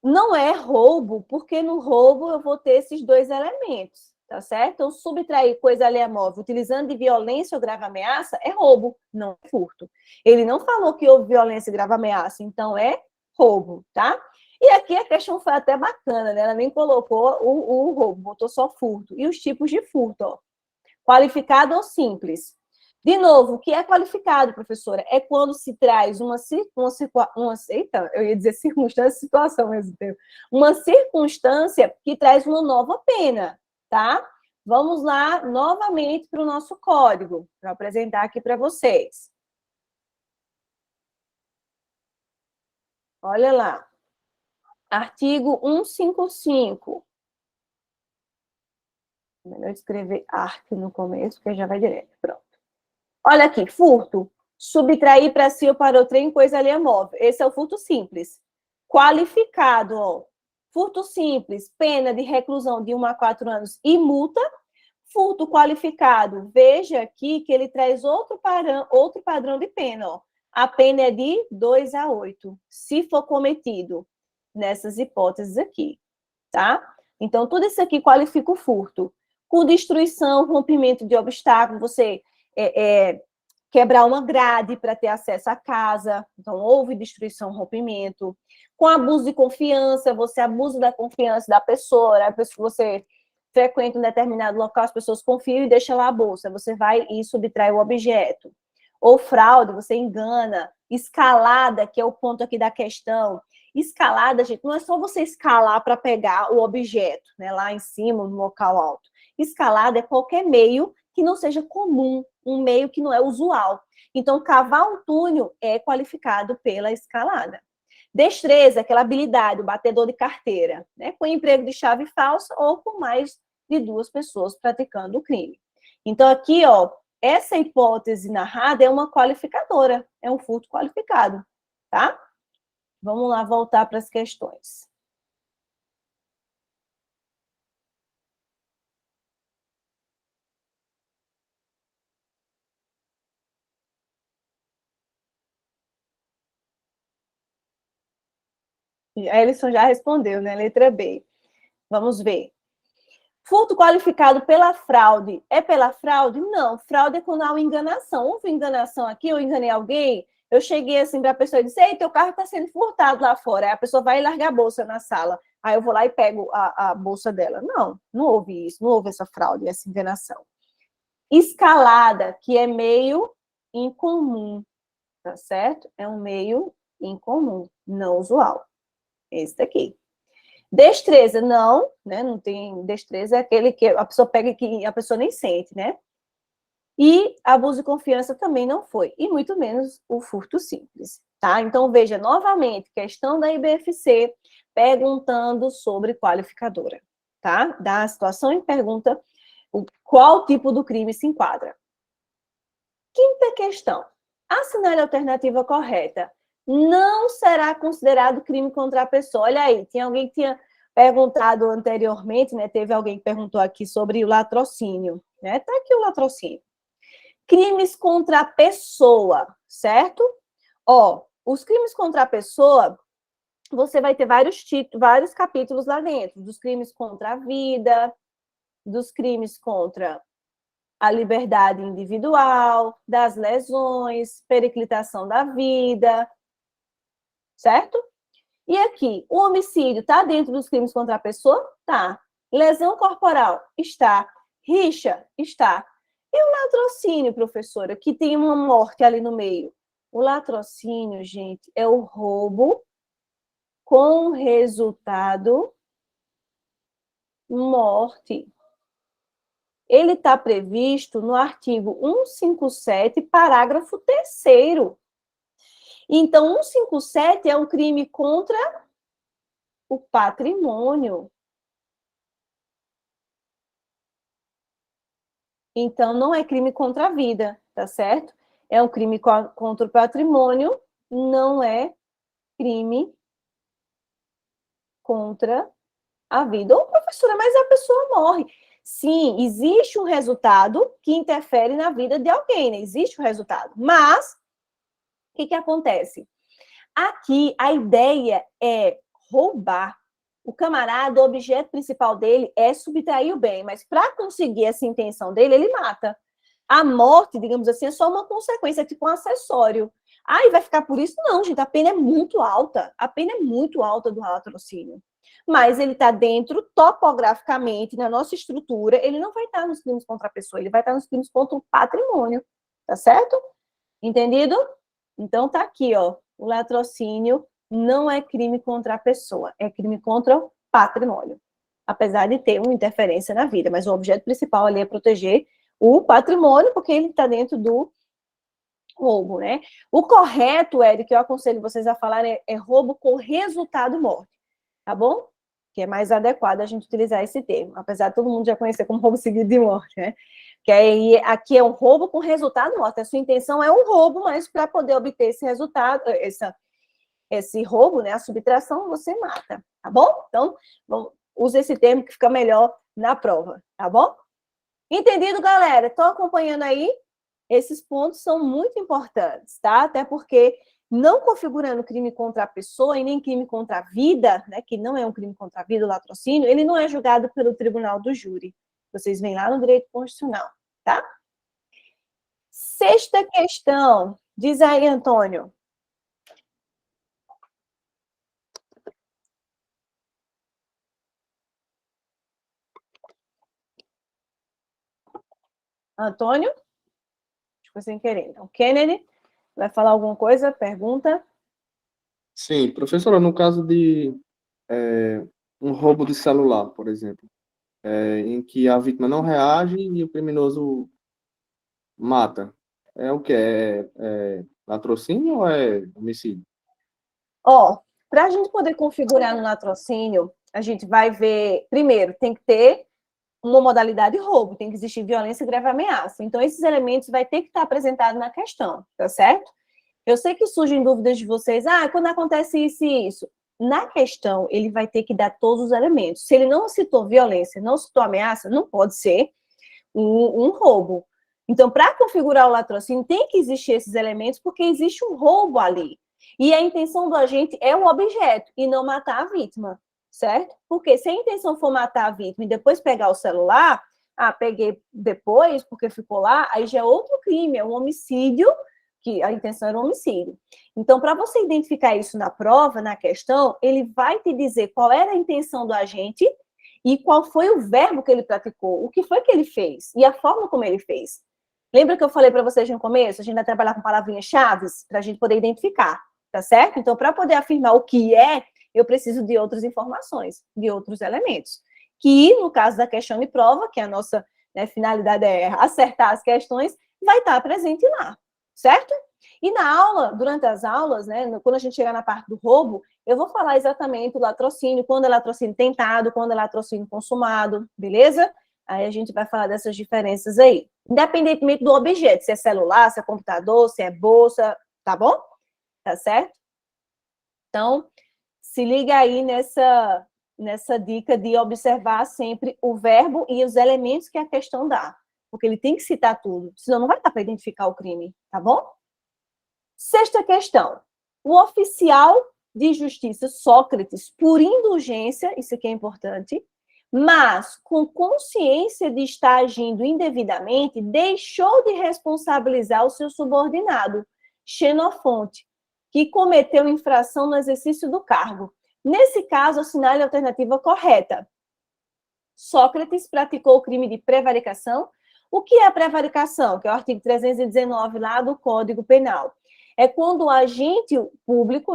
não é roubo, porque no roubo eu vou ter esses dois elementos, tá certo? Então, subtrair coisa alheia móvel utilizando de violência ou grave ameaça é roubo, não é furto. Ele não falou que houve violência e grave ameaça, então é roubo, tá? E aqui a questão foi até bacana, né? Ela nem colocou o roubo, botou só furto. E os tipos de furto, ó. Qualificado ou simples. De novo, o que é qualificado, professora? É quando se traz situação ao mesmo tempo. Uma circunstância que traz uma nova pena, tá? Vamos lá novamente para o nosso código, para apresentar aqui para vocês. Olha lá. Artigo 155. Melhor escrever ARC no começo, porque já vai direto. Pronto. Olha aqui, furto. Subtrair para si ou para outrem em coisa alheia móvel. Esse é o furto simples. Qualificado, ó. Furto simples, pena de reclusão de 1 a 4 anos e multa. Furto qualificado, veja aqui que ele traz outro padrão de pena, ó. A pena é de 2 a 8, se for cometido nessas hipóteses aqui, tá? Então, tudo isso aqui qualifica o furto. Com destruição, rompimento de obstáculo, você quebrar uma grade para ter acesso à casa, então houve destruição, rompimento. Com abuso de confiança, você abusa da confiança da pessoa, né? Você frequenta um determinado local, as pessoas confiam e deixam lá a bolsa, você vai e subtrai o objeto. Ou fraude, você engana. Escalada, que é o ponto aqui da questão. Escalada, gente, não é só você escalar para pegar o objeto, né, lá em cima, no local alto. Escalada é qualquer meio que não seja comum, um meio que não é usual. Então, cavar um túnel é qualificado pela escalada. Destreza, aquela habilidade, o batedor de carteira, né, com emprego de chave falsa ou com mais de 2 pessoas praticando o crime. Então, aqui, ó, essa hipótese narrada é uma qualificadora, é um furto qualificado, tá? Vamos lá voltar para as questões. A Ellison já respondeu, né? Letra B. Vamos ver. Furto qualificado pela fraude. É pela fraude? Não. Fraude é quando há uma enganação. Houve enganação aqui, eu enganei alguém, eu cheguei assim para a pessoa e disse, ei, teu carro está sendo furtado lá fora. Aí a pessoa vai largar a bolsa na sala. Aí eu vou lá e pego a bolsa dela. Não, não houve isso, não houve essa fraude, essa enganação. Escalada, que é meio incomum, tá certo? É um meio incomum, não usual. Esse daqui. Destreza, não, né? Não tem destreza, é aquele que a pessoa pega e que a pessoa nem sente, né? E abuso de confiança também não foi, e muito menos o furto simples, tá? Então, veja, novamente, questão da IBFC perguntando sobre qualificadora, tá? Dá a situação e pergunta qual tipo do crime se enquadra. Quinta questão. Assinale a alternativa correta. Não será considerado crime contra a pessoa. Olha aí, tinha alguém que tinha perguntado anteriormente, né? Teve alguém que perguntou aqui sobre o latrocínio, né? Tá aqui o latrocínio. Crimes contra a pessoa, certo? Ó, os crimes contra a pessoa, você vai ter vários capítulos lá dentro, dos crimes contra a vida, dos crimes contra a liberdade individual, das lesões, periclitação da vida, certo? E aqui, o homicídio está dentro dos crimes contra a pessoa? Tá. Lesão corporal? Está. Rixa? Está. E o latrocínio, professora, que tem uma morte ali no meio? O latrocínio, gente, é o roubo com resultado morte. Ele está previsto no artigo 157, parágrafo 3º. Então, 157 é um crime contra o patrimônio. Então, não é crime contra a vida, tá certo? É um crime contra o patrimônio, não é crime contra a vida. Ô, professora, mas a pessoa morre. Sim, existe um resultado que interfere na vida de alguém, né? Existe um resultado. Mas, o que acontece? Aqui, a ideia é roubar. O camarada, o objeto principal dele é subtrair o bem, mas para conseguir essa intenção dele, ele mata. A morte, digamos assim, é só uma consequência, é tipo um acessório. Ah, e vai ficar por isso? Não, gente, a pena é muito alta. A pena é muito alta do latrocínio. Mas ele está dentro, topograficamente, na nossa estrutura, ele não vai estar nos crimes contra a pessoa, ele vai estar nos crimes contra o patrimônio. Tá certo? Entendido? Então, tá aqui, ó. O latrocínio não é crime contra a pessoa, é crime contra o patrimônio. Apesar de ter uma interferência na vida, mas o objeto principal ali é proteger o patrimônio, porque ele está dentro do roubo, né? O correto, Eric, eu aconselho vocês a falarem, é roubo com resultado morte, tá bom? Que é mais adequado a gente utilizar esse termo, apesar de todo mundo já conhecer como roubo seguido de morte, né? Que aí, aqui é um roubo com resultado morte. A sua intenção é um roubo, mas para poder obter esse resultado, esse roubo, né, a subtração, você mata, tá bom? Então, use esse termo que fica melhor na prova, tá bom? Entendido, galera? Estão acompanhando aí? Esses pontos são muito importantes, tá? Até porque não configurando crime contra a pessoa e nem crime contra a vida, né, que não é um crime contra a vida, o latrocínio, ele não é julgado pelo tribunal do júri. Vocês veem lá no direito constitucional, tá? Sexta questão. Diz aí, Antônio. Antônio? Ficou sem querer. Então, Kennedy, vai falar alguma coisa? Pergunta? Sim, professora, no caso de um roubo de celular, por exemplo, em que a vítima não reage e o criminoso mata, é o que? É latrocínio ou é homicídio? Ó, para a gente poder configurar no latrocínio, a gente vai ver, primeiro, tem que ter uma modalidade de roubo, tem que existir violência, grave ameaça. Então, esses elementos vai ter que estar apresentado na questão, tá certo? Eu sei que surgem dúvidas de vocês, quando acontece isso e isso. Na questão, ele vai ter que dar todos os elementos. Se ele não citou violência, não citou ameaça, não pode ser um roubo. Então, para configurar o latrocínio, tem que existir esses elementos, porque existe um roubo ali. E a intenção do agente é o objeto, e não matar a vítima, certo? Porque se a intenção for matar a vítima e depois pegar o celular, peguei depois, porque ficou lá, aí já é outro crime, é um homicídio, que a intenção era um homicídio. Então, para você identificar isso na prova, na questão, ele vai te dizer qual era a intenção do agente e qual foi o verbo que ele praticou, o que foi que ele fez e a forma como ele fez. Lembra que eu falei para vocês no começo? A gente vai trabalhar com palavrinhas-chave para a gente poder identificar, tá certo? Então, para poder afirmar o que é, eu preciso de outras informações, de outros elementos. Que, no caso da questão de prova, que a nossa finalidade é acertar as questões, vai estar presente lá, certo? E na aula, durante as aulas, quando a gente chegar na parte do roubo, eu vou falar exatamente do latrocínio, quando é latrocínio tentado, quando é latrocínio consumado, beleza? Aí a gente vai falar dessas diferenças aí. Independentemente do objeto, se é celular, se é computador, se é bolsa, tá bom? Tá certo? Então, se liga aí nessa dica de observar sempre o verbo e os elementos que a questão dá. Porque ele tem que citar tudo, senão não vai dar para identificar o crime, tá bom? Sexta questão. O oficial de justiça Sócrates, por indulgência, isso aqui é importante, mas com consciência de estar agindo indevidamente, deixou de responsabilizar o seu subordinado, Xenofonte, que cometeu infração no exercício do cargo. Nesse caso, assinale a alternativa correta. Sócrates praticou o crime de prevaricação. O que é a prevaricação? Que é o artigo 319 lá do Código Penal. É quando o agente público,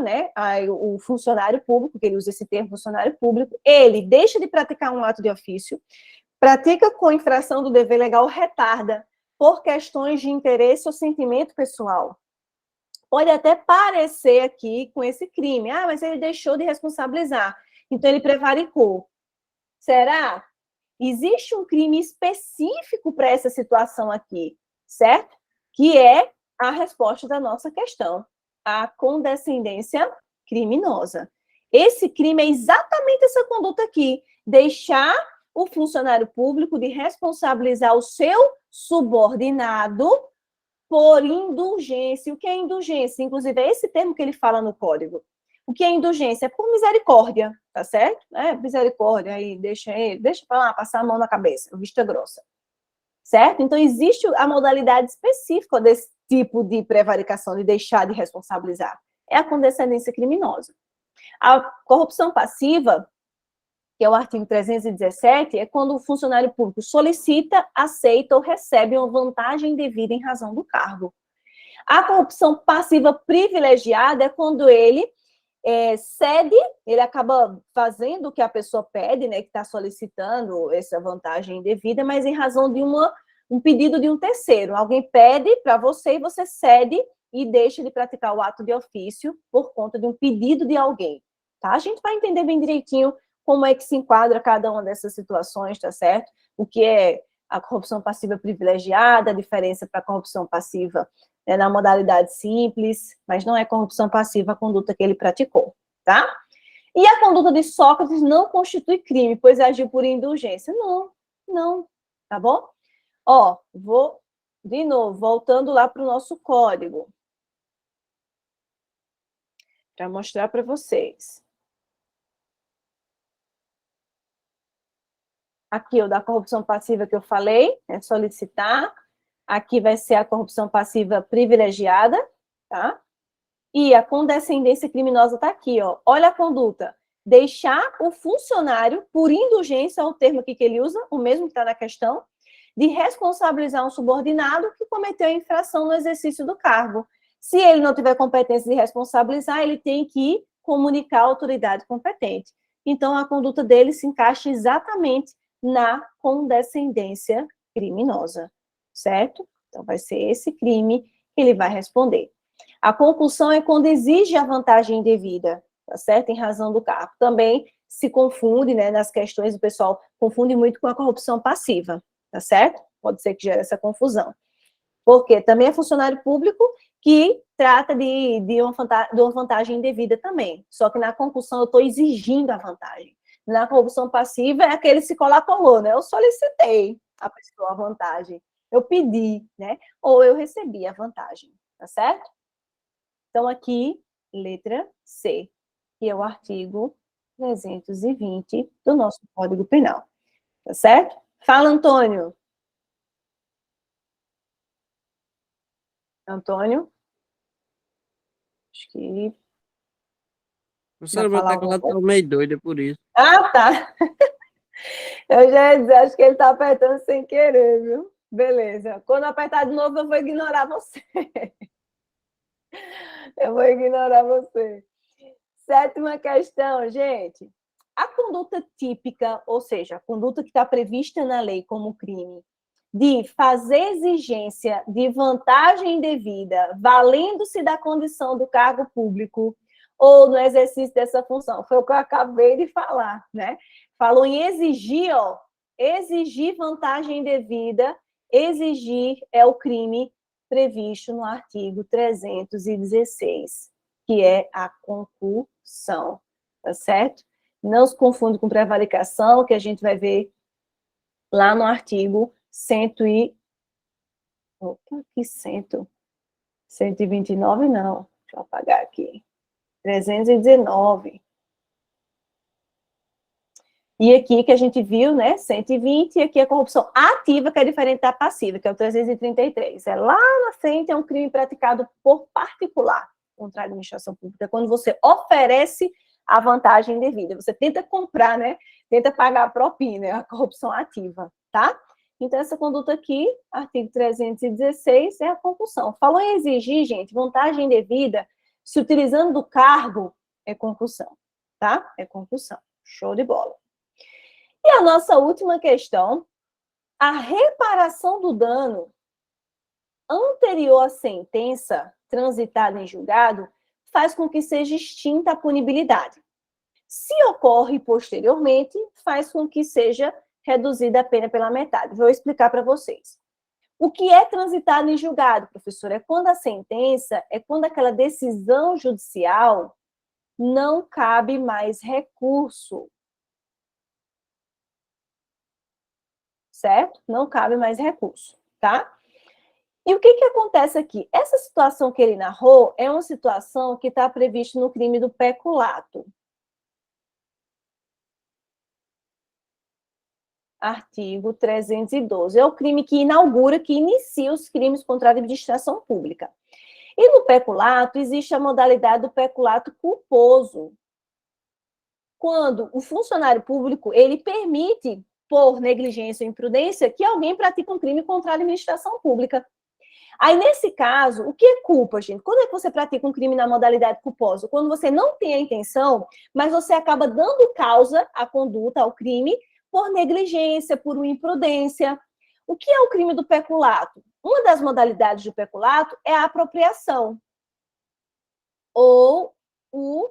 o funcionário público, que ele usa esse termo, funcionário público, ele deixa de praticar um ato de ofício, pratica com infração do dever legal, retarda, por questões de interesse ou sentimento pessoal. pode até parecer aqui com esse crime. Ah, mas ele deixou de responsabilizar. Então, ele prevaricou. Será? Existe um crime específico para essa situação aqui, certo? Que é a resposta da nossa questão, a condescendência criminosa. Esse crime é exatamente essa conduta aqui, deixar o funcionário público de responsabilizar o seu subordinado por indulgência. O que é indulgência? Inclusive, é esse termo que ele fala no código. O que é indulgência? É por misericórdia, tá certo? Misericórdia, aí deixa para lá, passar a mão na cabeça, vista grossa. Certo? Então, existe a modalidade específica desse tipo de prevaricação, de deixar de responsabilizar. É a condescendência criminosa. A corrupção passiva, que é o artigo 317, é quando o funcionário público solicita, aceita ou recebe uma vantagem devida em razão do cargo. A corrupção passiva privilegiada é quando ele cede, ele acaba fazendo o que a pessoa pede, né, que está solicitando essa vantagem indevida, mas em razão de um pedido de um terceiro. Alguém pede para você e você cede e deixa de praticar o ato de ofício por conta de um pedido de alguém. Tá? A gente vai entender bem direitinho como é que se enquadra cada uma dessas situações, tá certo? O que é a corrupção passiva privilegiada, a diferença para a corrupção passiva na modalidade simples, mas não é corrupção passiva a conduta que ele praticou, tá? E a conduta de Sócrates não constitui crime, pois agiu por indulgência. Não, tá bom? Ó, vou, de novo, voltando lá para o nosso código, para mostrar para vocês. Aqui, o da corrupção passiva que eu falei, é solicitar. Aqui vai ser a corrupção passiva privilegiada, tá? E a condescendência criminosa está aqui, ó. Olha a conduta. Deixar o funcionário, por indulgência, é o termo aqui que ele usa, o mesmo que está na questão, de responsabilizar um subordinado que cometeu a infração no exercício do cargo. Se ele não tiver competência de responsabilizar, ele tem que comunicar à autoridade competente. Então, a conduta dele se encaixa exatamente na condescendência criminosa. Certo? Então, vai ser esse crime que ele vai responder. A concussão é quando exige a vantagem indevida, tá certo? Em razão do cargo. Também se confunde, né, nas questões, o pessoal confunde muito com a corrupção passiva, tá certo? Pode ser que gere essa confusão. Porque também é funcionário público que trata de uma vantagem indevida também. Só que na concussão eu estou exigindo a vantagem. Na corrupção passiva é aquele se colou, né? Eu solicitei a pessoa a vantagem. Eu pedi, né? Ou eu recebi a vantagem, tá certo? Então, aqui, letra C, que é o artigo 320 do nosso Código Penal, tá certo? Fala, Antônio. Antônio? Acho que... Professora, meu teclado tá meio doido, é por isso. Ah, tá. Eu já ia dizer, acho que ele tá apertando sem querer, viu? Beleza. Quando apertar de novo, eu vou ignorar você. Eu vou ignorar você. Sétima questão, gente. A conduta típica, ou seja, a conduta que está prevista na lei como crime, de fazer exigência de vantagem indevida, valendo-se da condição do cargo público ou no exercício dessa função. Foi o que eu acabei de falar, né? Falou em exigir, ó, exigir vantagem indevida. Exigir é o crime previsto no artigo 316, que é a concussão, tá certo? Não se confunde com prevaricação, que a gente vai ver lá no artigo 129, não. Deixa eu apagar aqui. 319. E aqui que a gente viu, né, 120, e aqui a corrupção ativa, que é diferente da passiva, que é o 333. É lá na frente, é um crime praticado por particular contra a administração pública, quando você oferece a vantagem indevida. Você tenta comprar, né, tenta pagar a propina, é a corrupção ativa, tá? Então, essa conduta aqui, artigo 316, é a concussão. Falou em exigir, gente, vantagem indevida, se utilizando do cargo, é concussão, tá? É concussão. Show de bola. E a nossa última questão, a reparação do dano anterior à sentença, transitado em julgado, faz com que seja extinta a punibilidade. Se ocorre posteriormente, faz com que seja reduzida a pena pela metade. Vou explicar para vocês. O que é transitado em julgado, professor? É quando a sentença, é quando aquela decisão judicial não cabe mais recurso. Certo? Não cabe mais recurso, tá? E o que acontece aqui? Essa situação que ele narrou é uma situação que está prevista no crime do peculato. Artigo 312. É o crime que inaugura, que inicia os crimes contra a administração pública. E no peculato, existe a modalidade do peculato culposo. Quando o funcionário público, ele permite, por negligência ou imprudência, que alguém pratique um crime contra a administração pública. Aí, nesse caso, o que é culpa, gente? Quando é que você pratica um crime na modalidade culposa? Quando você não tem a intenção, mas você acaba dando causa à conduta, ao crime, por negligência, por uma imprudência. O que é o crime do peculato? Uma das modalidades do peculato é a apropriação, ou o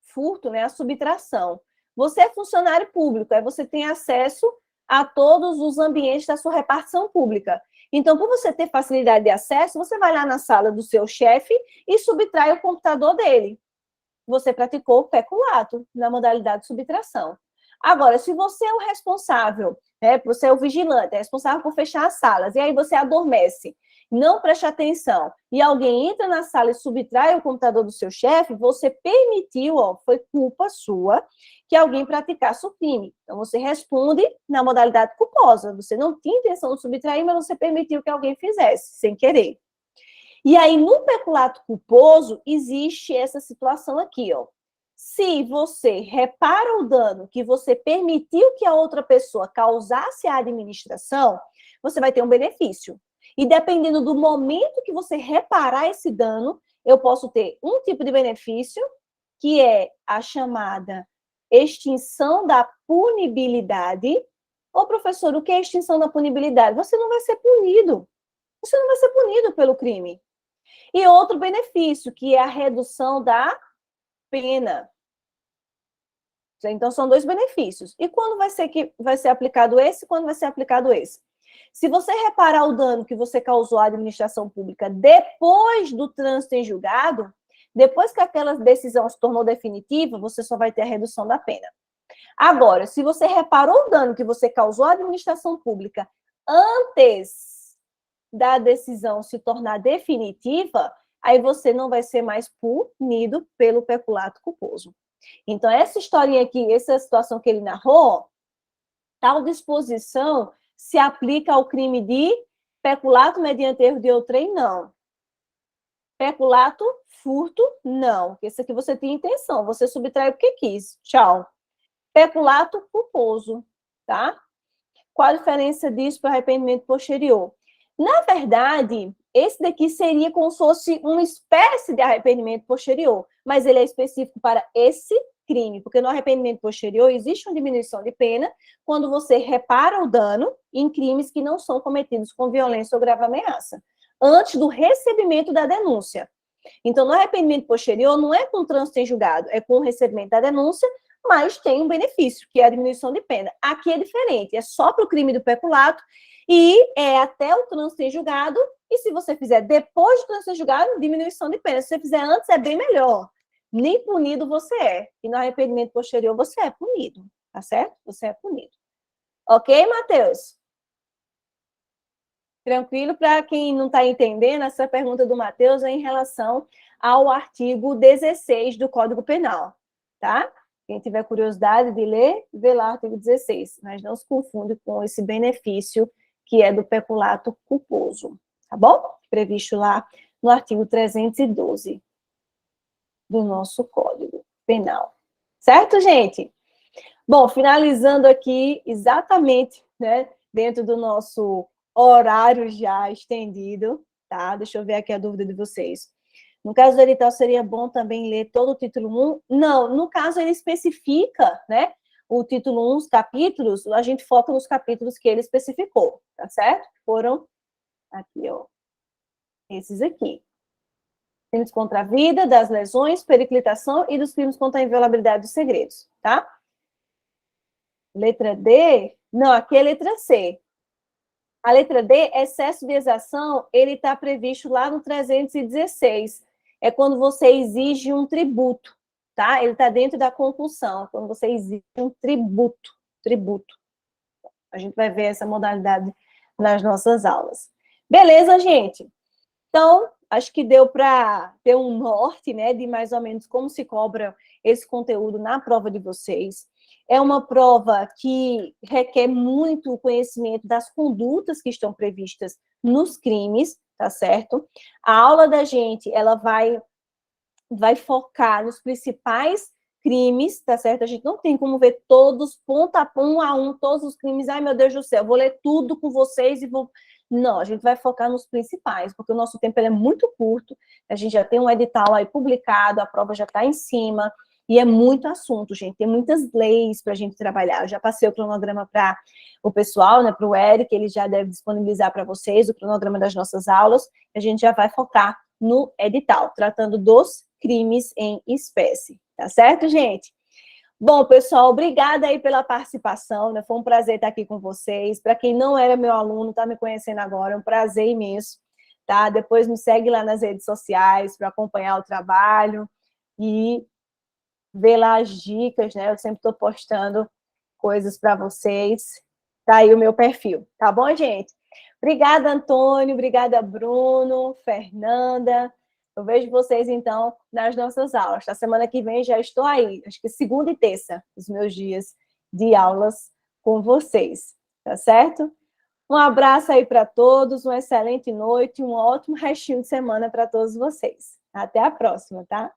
furto, né, a subtração. Você é funcionário público, aí você tem acesso a todos os ambientes da sua repartição pública. Então, por você ter facilidade de acesso, você vai lá na sala do seu chefe e subtrai o computador dele. Você praticou o peculato na modalidade de subtração. Agora, se você é o responsável, né, você é o vigilante, é responsável por fechar as salas, e aí você adormece, não presta atenção, e alguém entra na sala e subtrai o computador do seu chefe, você permitiu, ó, foi culpa sua, que alguém praticasse o crime. Então, você responde na modalidade culposa. Você não tinha intenção de subtrair, mas você permitiu que alguém fizesse, sem querer. E aí, no peculato culposo, existe essa situação aqui, ó. Se você repara o dano que você permitiu que a outra pessoa causasse à administração, você vai ter um benefício. E dependendo do momento que você reparar esse dano, eu posso ter um tipo de benefício, que é a chamada extinção da punibilidade. Ô, professor, o que é extinção da punibilidade? Você não vai ser punido. Você não vai ser punido pelo crime. E outro benefício, que é a redução da pena. Então, são dois benefícios. E quando vai ser aplicado esse? Quando vai ser aplicado esse? Se você reparar o dano que você causou à administração pública depois do trânsito em julgado, depois que aquela decisão se tornou definitiva, você só vai ter a redução da pena. Agora, se você reparou o dano que você causou à administração pública antes da decisão se tornar definitiva, aí você não vai ser mais punido pelo peculato culposo. Então, essa historinha aqui, essa situação que ele narrou, tal disposição se aplica ao crime de peculato mediante erro de outrem, não. Peculato, furto, não. Esse aqui você tem intenção, você subtrai porque quis. Tchau. Peculato culposo, tá? Qual a diferença disso para arrependimento posterior? Na verdade, esse daqui seria como se fosse uma espécie de arrependimento posterior, mas ele é específico para esse crime, porque no arrependimento posterior existe uma diminuição de pena quando você repara o dano em crimes que não são cometidos com violência ou grave ameaça, antes do recebimento da denúncia. Então, no arrependimento posterior, não é com trânsito em julgado, é com o recebimento da denúncia, mas tem um benefício, que é a diminuição de pena. Aqui é diferente, é só para o crime do peculato e é até o trânsito em julgado, e se você fizer depois do trânsito em julgado, diminuição de pena. Se você fizer antes, é bem melhor. Nem punido você é. E no arrependimento posterior, você é punido. Tá certo? Você é punido. Ok, Matheus? Tranquilo? Para quem não está entendendo, essa pergunta do Matheus é em relação ao artigo 16 do Código Penal. Tá? Quem tiver curiosidade de ler, vê lá o artigo 16. Mas não se confunde com esse benefício que é do peculato culposo. Tá bom? Previsto lá no artigo 312 do nosso Código Penal. Certo, gente? Bom, finalizando aqui exatamente, né, dentro do nosso horário já estendido, tá? Deixa eu ver aqui a dúvida de vocês. No caso do edital, seria bom também ler todo o título 1? Não, no caso ele especifica, né, o título 1, os capítulos, a gente foca nos capítulos que ele especificou, tá certo? Foram aqui, ó, esses aqui. Crimes contra a vida, das lesões, periclitação e dos crimes contra a inviolabilidade dos segredos, tá? Letra D? Não, aqui é letra C. A letra D, excesso de exação, ele está previsto lá no 316. É quando você exige um tributo, tá? Ele está dentro da concussão, quando você exige um tributo. A gente vai ver essa modalidade nas nossas aulas. Beleza, gente? Então, acho que deu para ter um norte, né, de mais ou menos como se cobra esse conteúdo na prova de vocês. É uma prova que requer muito conhecimento das condutas que estão previstas nos crimes, tá certo? A aula da gente, ela vai focar nos principais crimes, tá certo? A gente não tem como ver todos, ponto a ponto, um a um, todos os crimes. Ai, meu Deus do céu, vou ler tudo com vocês e vou... Não, a gente vai focar nos principais, porque o nosso tempo é muito curto, a gente já tem um edital aí publicado, a prova já está em cima, e é muito assunto, gente, tem muitas leis para a gente trabalhar. Eu já passei o cronograma para o pessoal, né, para o Eric, ele já deve disponibilizar para vocês o cronograma das nossas aulas, a gente já vai focar no edital, tratando dos crimes em espécie, tá certo, gente? Bom, pessoal, obrigada aí pela participação, né? Foi um prazer estar aqui com vocês. Para quem não era meu aluno, está me conhecendo agora, é um prazer imenso, tá? Depois me segue lá nas redes sociais para acompanhar o trabalho e ver lá as dicas, né? Eu sempre estou postando coisas para vocês. Tá aí o meu perfil, tá bom, gente? Obrigada, Antônio, obrigada, Bruno, Fernanda. Eu vejo vocês, então, nas nossas aulas. Na semana que vem já estou aí, acho que segunda e terça, os meus dias de aulas com vocês, tá certo? Um abraço aí para todos, uma excelente noite, um ótimo restinho de semana para todos vocês. Até a próxima, tá?